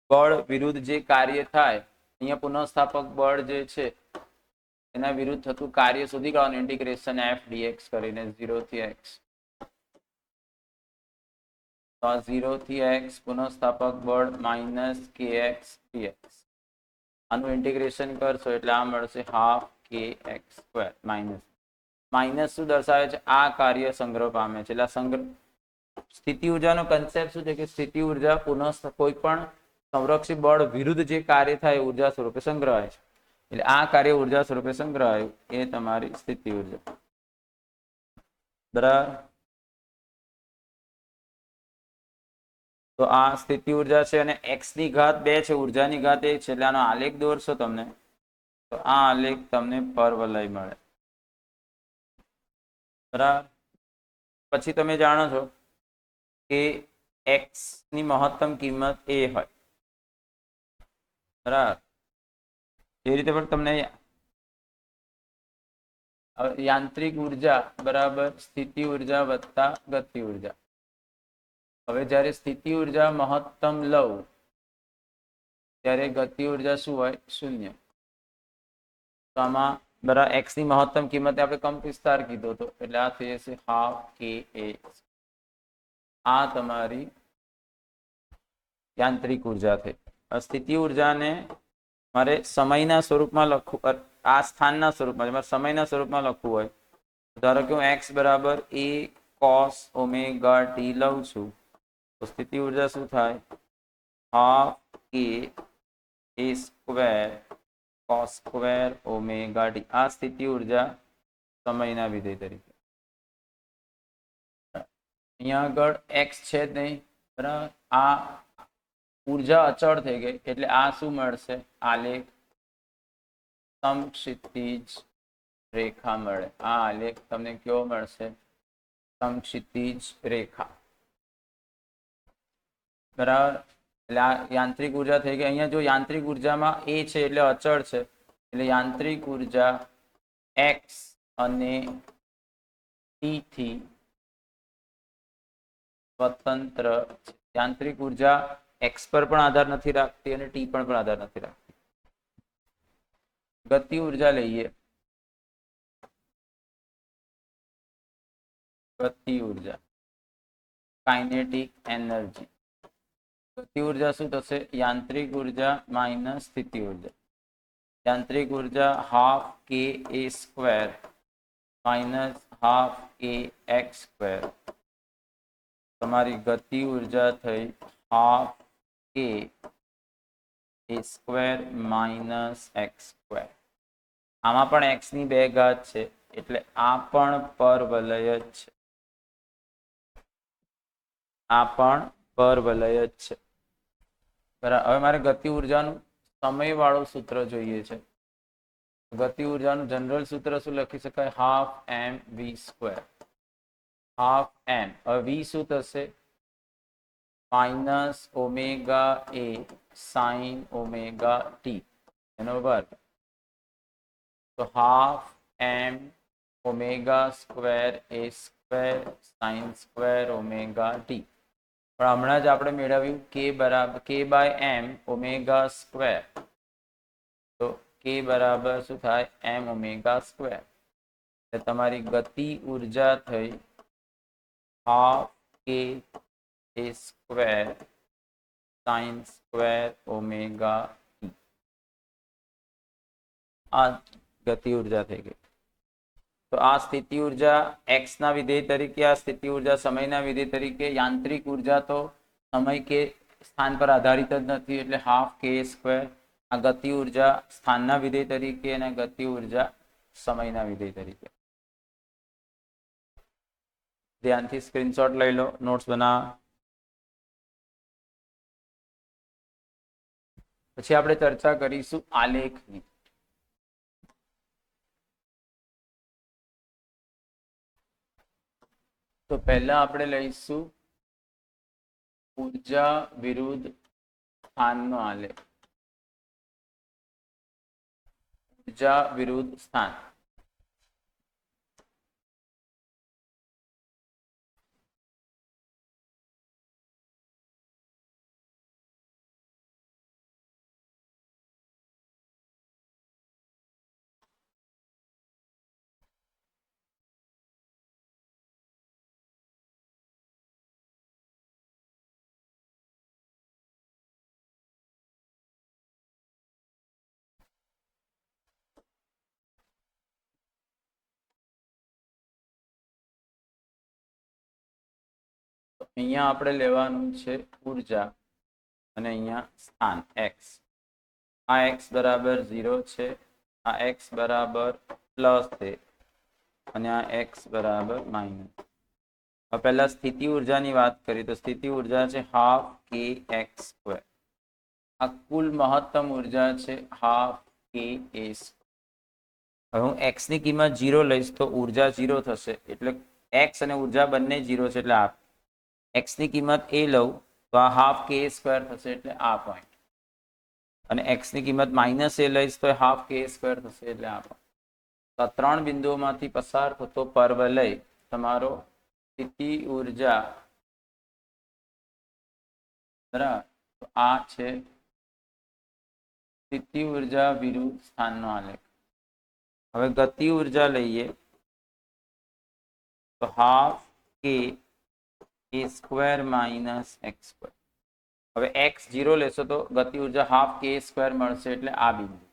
બળ વિરુદ્ધ જે કાર્ય થાય, અહીંયા પુનઃસ્થાપક બળ જે છે એના વિરુદ્ધ થતું કાર્ય શોધી કાઢવાનું ઇન્ટિગ્રેશન f dx કરીને 0 થી x. તો આ 0 થી x પુનઃસ્થાપક બળ માઇનસ kx dx. આનું ઇન્ટિગ્રેશન કરશો એટલે આ મળશે half kx square minus. Minus શું દર્શાવે છે? આ કાર્ય સંગ્રહ પામે છે. એટલે સંગ્રહ સ્થિતિ ઉર્જાનો કન્સેપ્ટ શું છે કે સ્થિતિ ઉર્જા કોઈ પણ સંરક્ષિત બળ વિરુદ્ધ જે કાર્ય થાય ઉર્જા સ્વરૂપે સંગ્રહાય છે. એટલે આ કાર્ય ઉર્જા સ્વરૂપે સંગ્રહાયું એ તમારી સ્થિતિ ઉર્જા. બરાબર. તો આ સ્થિતિ ઉર્જા છે અને x ની ઘાત 2 છે, ઉર્જાની ઘાત 1 છે. એટલે આનો આલેખ દોરશો તમને તો આ આલેખ તમને પરવલય મળે. બરાબર. પછી તમે જાણો છો કે x ની મહત્તમ કિંમત a હોય. બરાબર. એ રીતે પણ તમને યાંત્રિક ઉર્જા બરાબર સ્થિતિ ઉર્જા વત્તા ગતિ ઉર્જા. હવે જ્યારે સ્થિતિ ઉર્જા મહત્તમ લઉં ત્યારે ગતિ ઉર્જા શું હોય? 0. તો આમાં બરાબર x ની મહત્તમ કિંમતે આપણે કંપ વિસ્તાર કીધો હતો એટલે આ થઈ જશે હાફ ka. આ તમારી યાંત્રિક ઉર્જા થઈ. સ્થિતિ ઉર્જાને મારે સમયના સ્વરૂપમાં લખવું, આ સ્થાનના સ્વરૂપમાં મારે સમયના સ્વરૂપમાં લખવું હોય ધારો કે હું x બરાબર a cos ઓમેગા t લઉં છું તો સ્થિતિ ઉર્જા શું થાય? Half k a square cos square omega t. આ સ્થિતિ ઉર્જા સમયના વિધેય તરીકે. અહીંયા આગળ x છે જ નહીં. બરાબર. આ ઉર્જા અચળ થઈ ગઈ એટલે આ શું મળશે? આલેખ સમક્ષિતિજ રેખા મળે. આ આલેખ તમને કેવો મળશે? સમક્ષિતિજ રેખા. બરાબર. એટલે આ યાંત્રિક ઉર્જા થઈ ગઈ. અહીંયા જો યાંત્રિક ઉર્જામાં a છે એટલે અચળ છે એટલે યાંત્રિક ઉર્જા x અને t થી સ્વતંત્ર છે. યાંત્રિક ઉર્જા x પર પણ આધાર નથી રાખતી અને t પર પણ આધાર નથી રાખતી. ગતિ ઉર્જા લઈએ. ગતિ ઉર્જા કાઇનેટિક એનર્જી. ગતિ ઉર્જા શું થશે? યાંત્રિક ઉર્જા માઇનસ સ્થિતિ ઉર્જા. યાંત્રિક ઉર્જા half ka square minus half kx square. તમારી ગતિ ઉર્જા થઈ half k a square minus x square. આમાં પણ x ની 2 ઘાત છે એટલે આ પણ પરવલય જ છે. આ પણ પરવલય જ છે. બરાબર. હવે મારે ગતિ ઉર્જાનું સમયવાળું સૂત્ર જોઈએ છે. ગતિ ઉર્જાનું જનરલ સૂત્ર શું લખી શકાય? Half m v square. Half m. હવે વી શું થશે? Minus omega a sine omega t એનો વર્ગ. તો half m omega square a square sine square omega t. પણ હમણાં જ આપણે મેળવ્યું કે બરાબર કે બાય એમ ઓમેગા સ્ક્વેર. તો કે બરાબર શું થાય? M omega square. એટલે તમારી ગતિ ઉર્જા થઈ half k a square sine square omega t. આ ગતિ ઉર્જા થઈ ગઈ. તો આ સ્થિતિ ઉર્જા એક્સ ના વિધેય તરીકે, આ સ્થિતિ ઉર્જા સમયના વિધેય તરીકે. યાંત્રિક ઉર્જા તો સમય કે સ્થાન પર આધારિત જ નથી, એટલે હાફ કે સ્ક્વેર. આ ગતિ ઉર્જા સ્થાનના વિધેય તરીકે અને ગતિ ઉર્જા સમયના વિધેય તરીકે. ધ્યાનથી સ્ક્રીનશોટ લઈ લો, નોટ્સ બનાવો. પછી આપણે ચર્ચા કરીશું આલેખની. તો પહેલા આપણે લઈશું ઉર્જા વિરુદ્ધ સ્થાનનો આલેખ. ઉર્જા વિરુદ્ધ સ્થાન. અહીંયા આપણે લેવાનું છે ઉર્જા અને અહીંયા સ્થાન એક્સ. આ એક્સ બરાબર 0 છે, આ એક્સ બરાબર પ્લસ છે અને આ એક્સ બરાબર માઇનસ. હવે પહેલા સ્થિતિ ઉર્જાની વાત કરીએ તો સ્થિતિ ઉર્જા છે હાફ કે એક્સ સ્ક્વેર. આ કુલ મહત્તમ ઉર્જા છે હાફ કે એ સ્ક્વેર. હવે હું એક્સ ની કિંમત 0 લઈશ તો ઉર્જા 0 થશે, એટલે એક્સ અને ઉર્જા બંને 0 છે, એટલે આ એક્સ ની કિંમત એ લઉં તો આ હાફ કે સ્ક્વેર થશે, એટલે આ પોઈન્ટ. અને એક્સ ની કિંમત માઇનસ એ લઈશ તો હાફ કે સ્ક્વેર થશે, એટલે આ પોઈન્ટ. તો આ ત્રણ બિંદુઓમાંથી પસાર થતો પરવલય તમારો સ્થિતિ ઉર્જા, બરાબર. તો આ છે સ્થિતિ ઉર્જા વિરુદ્ધ સ્થાનનો આલેખ. હવે ગતિ ઉર્જા લઈએ તો half k a square minus x square. હવે એક્સ 0 લેશો તો ગતિ ઉર્જા હાફ કે સ્ક્વેર મળશે, એટલે આ બિંદુ.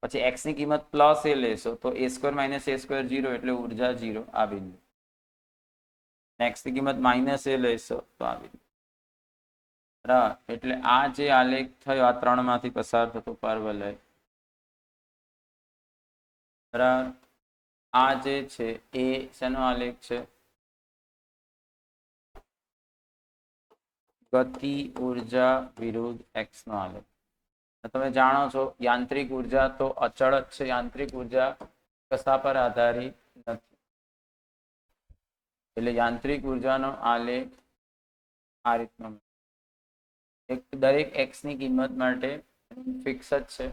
પછી એક્સ ની કિંમત પ્લસ એ લેશો તો એ સ્ક્વેર માઇનસ એ સ્ક્વેર 0, એટલે ઉર્જા 0, આ બિંદુ. એક્સ ની કિંમત માઇનસ એ લેશો તો આ બિંદુ. બરાબર. એટલે આ જે આલેખ થયો આ ત્રણ માંથી પસાર થતો પરવલય, બરાબર. આ જે છે એ શેનો આલેખ છે? ગતિ ઉર્જા વિરુદ્ધ એક્સ નો આલેખ. તમે જાણો છો યાંત્રિક ઉર્જા તો અચળ જ છે. યાંત્રિક ઉર્જા કશા પર આધારિત નથી, એટલે યાંત્રિક ઉર્જાનો આલેખ આ રીતનો. દરેક એક્સ ની કિંમત માટે ફિક્સ જ છે.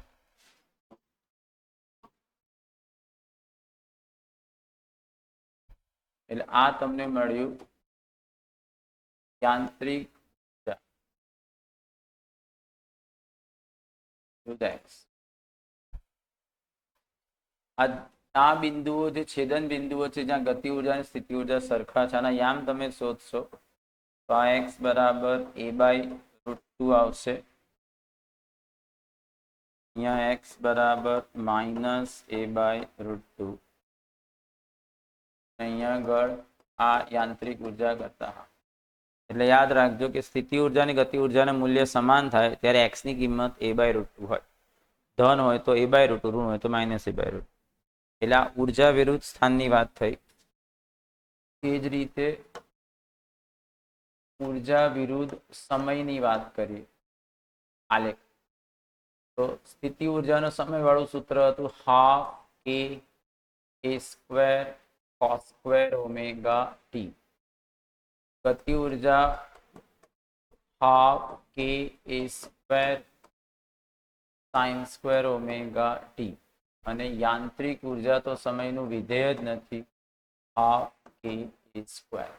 એટલે આ તમને મળ્યું યાંત્રિક એક્સ. આ બિંદુઓ જે છેદન બિંદુઓ છે જ્યાં ગતિ ઉર્જા અને સ્થિતિ ઉર્જા સરખા છે, આના યામ તમે શોધશો તો આ એક્સ બરાબર a બાય √2 આવશે. અહીંયા એક્સ બરાબર માઇનસ a બાય √2. અહીંયા આગળ આ યાંત્રિક ઉર્જા કરતા. એટલે યાદ રાખજો કે સ્થિતિ ઉર્જા અને ગતિ ઉર્જાના મૂલ્ય સમાન થાય ત્યારે એક્સ ની કિંમત a બાય √2 હોય. ધન હોય તો a બાય √2, ઋણ હોય તો માઇનસ a બાય √2. એટલે આ ઉર્જા વિરુદ્ધ સ્થાનની વાત થઈ. એ જ રીતે ઉર્જા વિરુદ્ધ સમયની વાત કરીએ આલેખ, તો સ્થિતિ ઉર્જાનો સમય વાળું સૂત્ર હતું half k a square cos square omega t. ગતિ ઉર્જા half k a square sine square omega t. અને યાંત્રિક ઉર્જા તો સમયનું વિધેય જ નથી, હાફ કે એ સ્ક્વેર.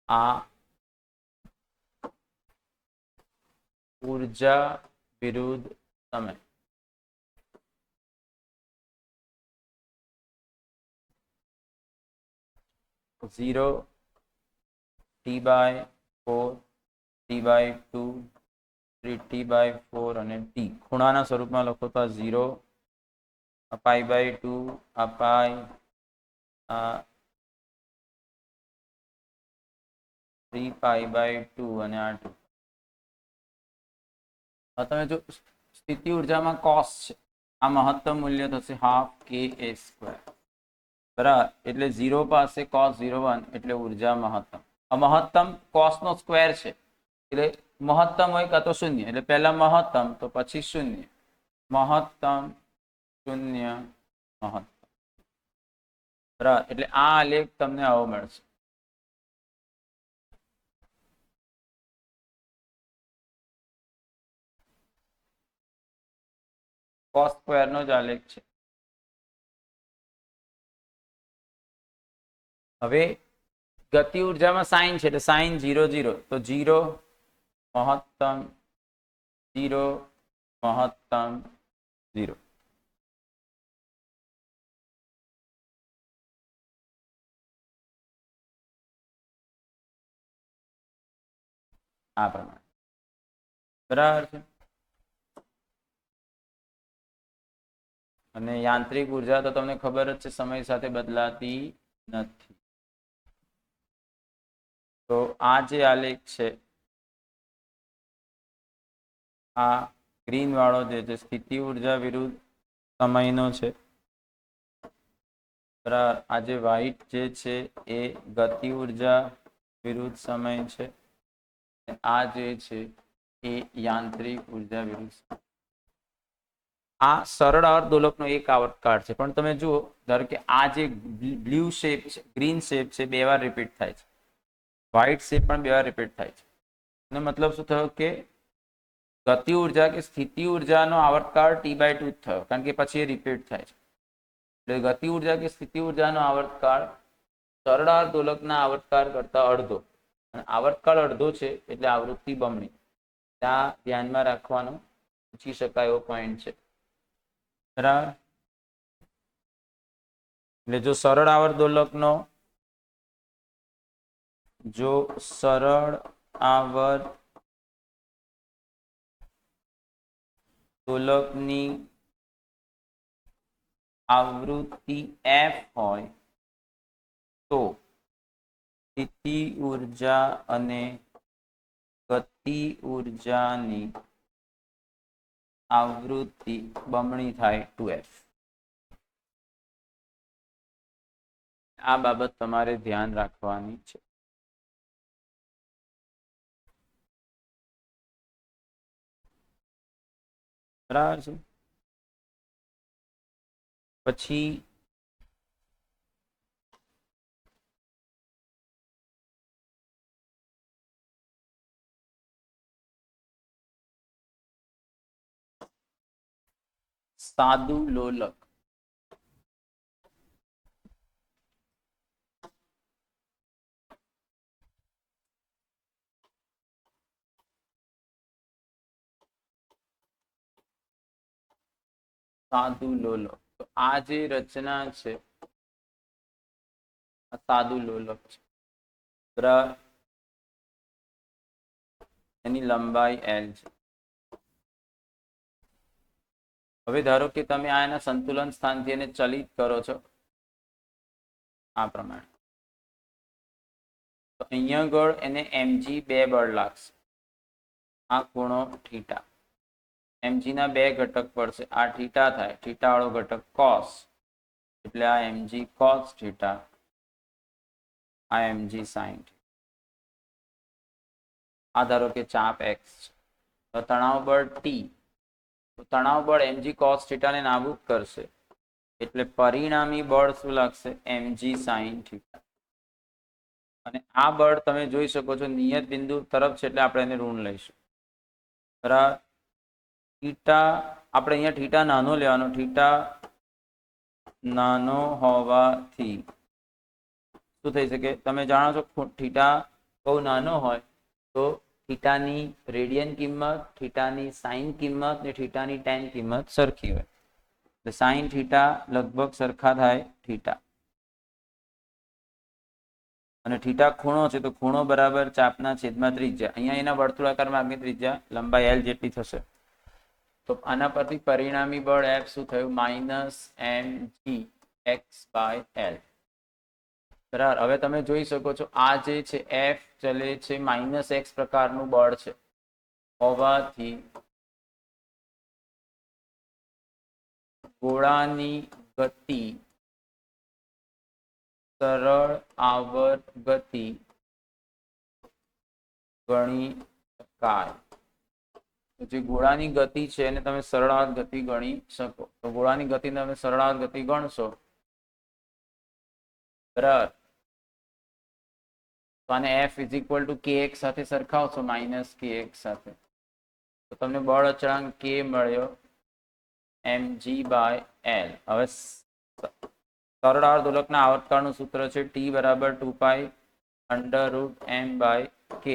આ ઉર્જા વિરુદ્ધ સમય. ઝીરો T/4 T/2 3T/4 અને ટી ખૂણાના સ્વરૂપમાં લખો તો આ 0 આ π/2 આ π આ 3π/2 અને આ 2. તમે જો સ્થિતિ ઉર્જામાં કોસ છે, આ મહત્તમ મૂલ્ય થશે હાફ કે એ સ્ક્વેર, બરાબર. એટલે 0 પાસે cos 0 1 એટલે ઉર્જા મહત્તમ. આ મહત્તમ cos નો સ્ક્વેર છે એટલે મહત્તમ હોય કાં તો શૂન્ય, એટલે પહેલા મહત્તમ તો પછી શૂન્ય, મહત્તમ શૂન્ય મહત્તમ, બરાબર. એટલે આ આલેખ તમને આવો મળશે. cos સ્ક્વેર નો જ આલેખ છે. હવે ગતિ ઉર્જામાં સાઇન છે એટલે સાઇન 0 0, તો 0 મહત્તમ 0 મહત્તમ 0. આ પ્રમાણે, બરાબર છે. અને યાંત્રિક ઉર્જા તો તમને ખબર જ છે સમય સાથે બદલાતી નથી. તો આ જે આલેખ છે આ ગ્રીન વાળો જે છે સ્થિતિ ઉર્જા વિરુદ્ધ સમયનો છે, બરાબર. આ જે વ્હાઈટ જે છે એ ગતિ ઉર્જા વિરુદ્ધ સમય છે, આ જે છે એ યાંત્રિક ઉર્જા વિરુદ્ધ સમય. આ સરળ અર્ધદોલકનો એક આવર્તકાળ છે, પણ તમે જુઓ ધારો કે આ જે બ્લુ શેપ છે, ગ્રીન શેપ છે, 2 વાર રિપીટ થાય છે, વ્હાઇટ શેપ પણ 2 વાર રિપીટ થાય છે. એનો મતલબ શું થયો કે ગતિ ઉર્જા કે સ્થિતિ ઉર્જાનો આવર્તકાળ T/2 થયો, કારણ કે પછી એ રિપીટ થાય છે. એટલે ગતિ ઉર્જા કે સ્થિતિ ઉર્જાનો આવર્તકાળ સરળ અર્ધદોલકના આવર્તકાળ કરતા અડધો, અને આવર્તકાળ અડધો છે એટલે આવૃત્તિ બમણી. ત્યાં ધ્યાનમાં રાખવાનો પૂછી શકાય એવો પોઈન્ટ છે, બરાબર. એટલે જો સરળ આવર્તદોલકનો દોલકની આવૃત્તિ f હોય તો સ્થિતિ ઉર્જા અને ગતિ ઉર્જાની આવૃત્તિ બમણી થાય 2f. આ બાબત તમારે ધ્યાન રાખવાની છે. બરાબર છે. પછી સાદું લોલક. સાદું લોલક, તો આ જે રચના છે આ સાદું લોલક છે, બરાબર. એની લંબાઈ L છે. હવે ધારો કે તમે આ એના સંતુલન સ્થાનથી એને ચલિત કરો છો આ પ્રમાણે, તો અહીંયા આગળ એને mg 2 બળ લાગશે. આ ખૂણો થીટા, mg ના 2 ઘટક પડશે. આ થીટા થાય, થીટા વાળો ઘટક cos, એટલે આ mg cos થીટા, આ mg sin. આ ધારો કે ચાપ x છે. તો તણાવ બળ T, તો તણાવ બળ mg cos થીટા ને નાબૂદ કરશે, એટલે પરિણામી બળ શું લાગશે? mg sin theta. અને આ બળ તમે જોઈ શકો છો નિયત બિંદુ તરફ છે, એટલે આપણે એને ઋણ લઈશું. બરાબર. થીટા આપણે અહીંયા થીટા નાનો લેવાનો, થીટા નાનો હોવાથી શું થઈ શકે? તમે જાણો છો થીટા બહુ નાનો હોય તો થીટાની રેડિયન કિંમત, થીટાની સાઇન કિંમત ને થીટાની ટેન કિંમત સરખી હોય. એટલે સાઇન થીટા લગભગ સરખા થાય થીટા, અને થીટા ખૂણો છે તો ખૂણો બરાબર ચાપના છેદમાં ત્રિજ્યા. અહીંયા એના વર્તુળાકાર માર્ગની ત્રિજ્યા લંબાઈ L જેટલી થશે. તો આના પરથી પરિણામી બળ F શું થયું? -mg(x/L). બરાબર. હવે તમે જોઈ શકો છો આ જે છે F ચલે છે -x પ્રકારનું બળ છે હોવાથી ગોળાની ગતિ સરળ આવર્ત ગતિ ગણી શકાય. જે ગોળાની ગતિ છે એને તમે સરળ આવર્ત ગતિ ગણી શકો. તો ગોળાની ગતિ તમે સરળ આવર્ત ગતિ ગણશો, બરાબર, તો આને F = kx સાથે સરખાવશો, -kx સાથે, તો તમને બળ અચળાંક k મળ્યો mg/L. હવે સરળ આવર્ત દોલકના આવર્તકાળનું સૂત્ર છે T = 2π √m/k.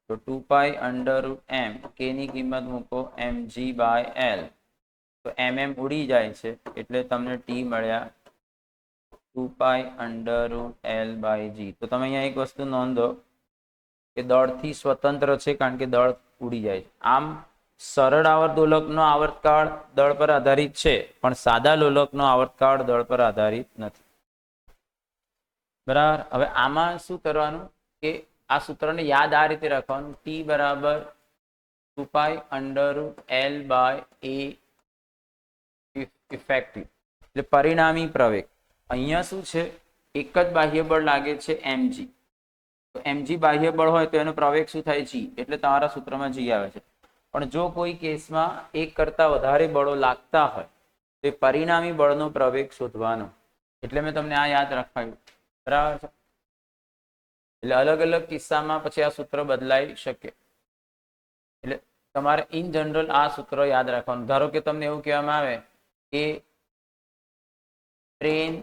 તો 2π √m, k ની કિંમત મૂકો mg/L. તો mm ઉડી જાય છે એટલે તમને T મળ્યા 2π √L/g. તો તમે અહીંયા એક વસ્તુ નોંધો કે દળથી સ્વતંત્ર છે, કારણ કે દળ ઉડી જાય છે. આમ સરળ આવર્ત દોલકનો આવર્તકાળ દળ પર આધારિત છે, પણ સાદા લોલકનો આવર્તકાળ દળ પર આધારિત નથી. બરાબર. હવે આમાં શું કરવાનું કે આ સૂત્રને યાદ આ રીતે રાખવાનું, T = 2π √L/a ઇફેક્ટિવ, એટલે પરિણામી પ્રવેગ. અહીંયા શું છે? એક જ બાહ્ય બળ લાગે છે mg. તો mg બાહ્ય બળ હોય તો એનો પ્રવેગ શું થાય? g. એટલે તમારા સૂત્રમાં g આવે છે. પણ જો કોઈ કેસમાં એક કરતા વધારે બળો લાગતા હોય તો એ પરિણામી બળનો પ્રવેગ શોધવાનો. એટલે મેં તમને આ યાદ રાખાયું. બરાબર છે. એટલે અલગ અલગ કિસ્સામાં પછી આ સૂત્ર બદલાઈ શકે. એટલે તમારે ઇન જનરલ આ સૂત્ર યાદ રાખવાનું. ધારો કે તમને એવું કહેવામાં આવે કે ટ્રેન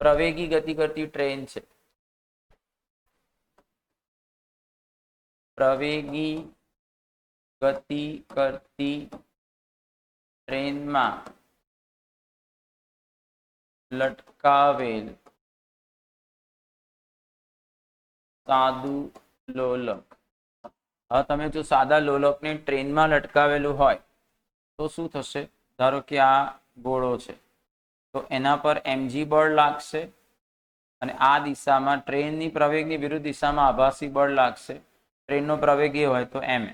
પ્રવેગી ગતિ કરતી ટ્રેન છે, પ્રવેગી ગતિ કરતી ટ્રેનમાં લટકાવેલ સાદું લોલક. હવે તમે જો સાદા લોલકને ટ્રેનમાં લટકાવેલું હોય તો શું થશે? ધારો કે આ ગોળો છે, તો એના પર mg બળ લાગશે, અને આ દિશામાં ટ્રેનની પ્રવેગની વિરુદ્ધ દિશામાં આભાસી બળ લાગશે. ટ્રેનનો પ્રવેગ એ હોય તો m.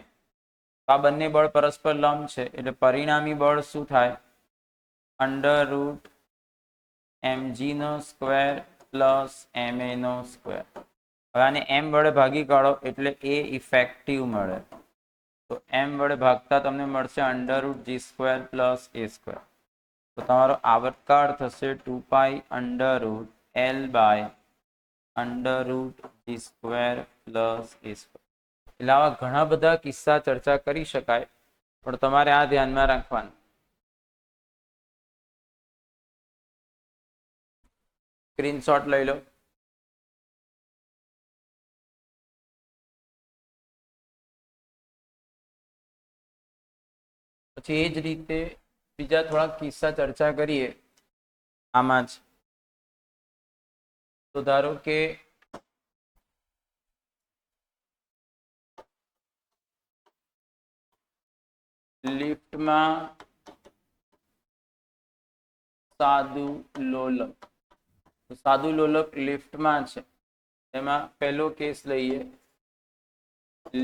આ બંને બળ પરસ્પર લંબ છે, એટલે પરિણામી બળ શું થાય? √mg² + ma². હવે આને m વડે ભાગી કાઢો એટલે a ઇફેક્ટિવ મળે. તો m વડે ભાગતા તમને મળશે √g² + a². તો તમારો આવર્તકાળ થશે 2π √L/√g² + a². એટલે આવા ઘણા બધા કિસ્સા ચર્ચા કરી શકાય, પણ તમારે આ ધ્યાનમાં રાખવાનું. સ્ક્રીનશોટ લઈ લો. પછી એ જ રીતે બીજા થોડા કિસ્સા ચર્ચા કરીએ આમાં જ. તો ધારો કે લિફ્ટમાં સાદું લોલક. સાદું લોલક લિફ્ટમાં છે, એમાં પહેલો કેસ લઈએ.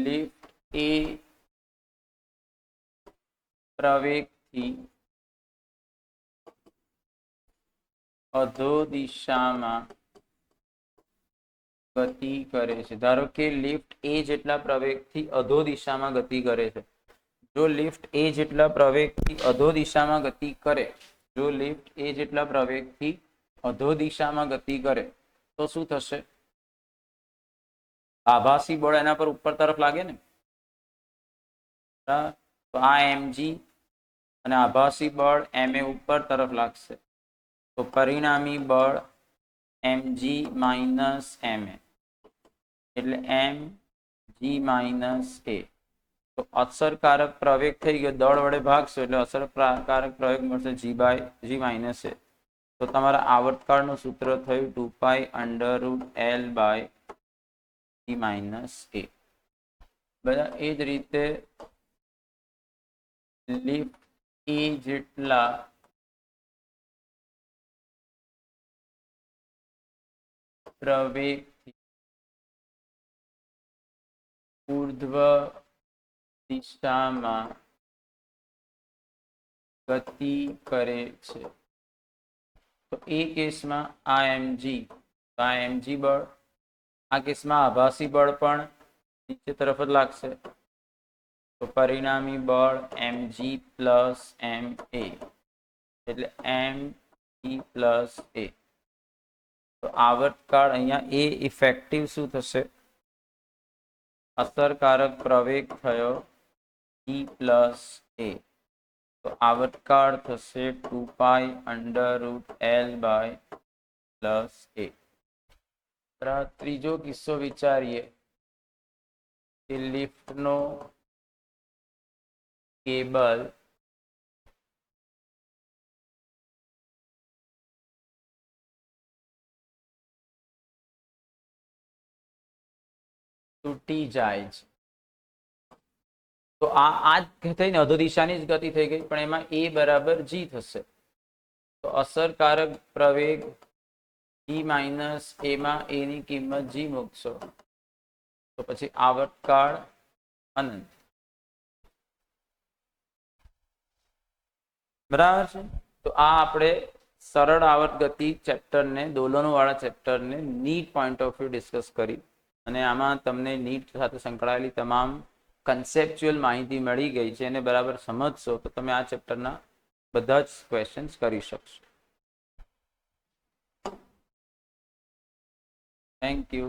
લિફ્ટ એ પ્રવેગથી અધો દિશામાં ગતિ કરે છે. ધારો કે લિફ્ટ એ જેટલા પ્રવેગથી અધો દિશામાં ગતિ કરે છે. જો લિફ્ટ એ જેટલા પ્રવેગથી અધો દિશામાં ગતિ કરે, જો લિફ્ટ એ જેટલા પ્રવેગથી અધો દિશામાં ગતિ કરે તો શું થશે? આભાસી બળ એના પર ઉપર તરફ લાગે ને. તો આ mg અને આભાસી બળ ma ઉપર તરફ લાગશે, તો પરિણામી બળ mg માઇનસ ma એટલે mg માઇનસ a. તો અસરકારક પ્રવેગ થઈ ગયો, દળ વડે ભાગશો એટલે અસરકારક પ્રવેગ મળશે g માઇનસ a. તો તમારા આવર્તકાળનું સૂત્ર થયું 2 √L g માઇનસ a. બધા એ જ રીતે લિફ્ટ એ જેટલા પ્રવેગથી ઉર્ધ્વ દિશામાં ગતિ કરે છે, તો એ કેસમાં આ mg બળ, આ કેસમાં આભાસી બળ પણ નીચે તરફ જ લાગશે, તો પરિણામી બળ mg પ્લસ ma એટલે mg પ્લસ a. તો આવર્તકાળ અહીંયા એ ઇફેક્ટિવ શું થશે? અસરકારક પ્રવેગ થયો e પ્લસ a. તો આવર્તકાળ થશે 2 √L પ્લસ a. ત્રીજો કિસ્સો વિચારીએ કે લિફ્ટનો કેબલ તૂટી જાય છે. તો આ જ થઈને અધો દિશાની જ ગતિ થઈ ગઈ, પણ એમાં a બરાબર g થશે. તો અસરકારક પ્રવેગ g માઇનસ a માં a ની કિંમત g મૂકશો તો પછી આવર્તકાળ અનંત. બરાબર છે. તો આ આપણે સરળ આવર્ત ગતિ ચેપ્ટરને, દોલનો વાળા ચેપ્ટરને NEET point of view discuss કરી, અને આમાં તમને નીટ સાથે સંકળાયેલી તમામ કન્સેપ્ચ્યુઅલ માહિતી મળી ગઈ છે. એને બરાબર સમજશો તો તમે આ ચેપ્ટરના બધા જ ક્વેશ્ચન્સ કરી શકશો. Thank you.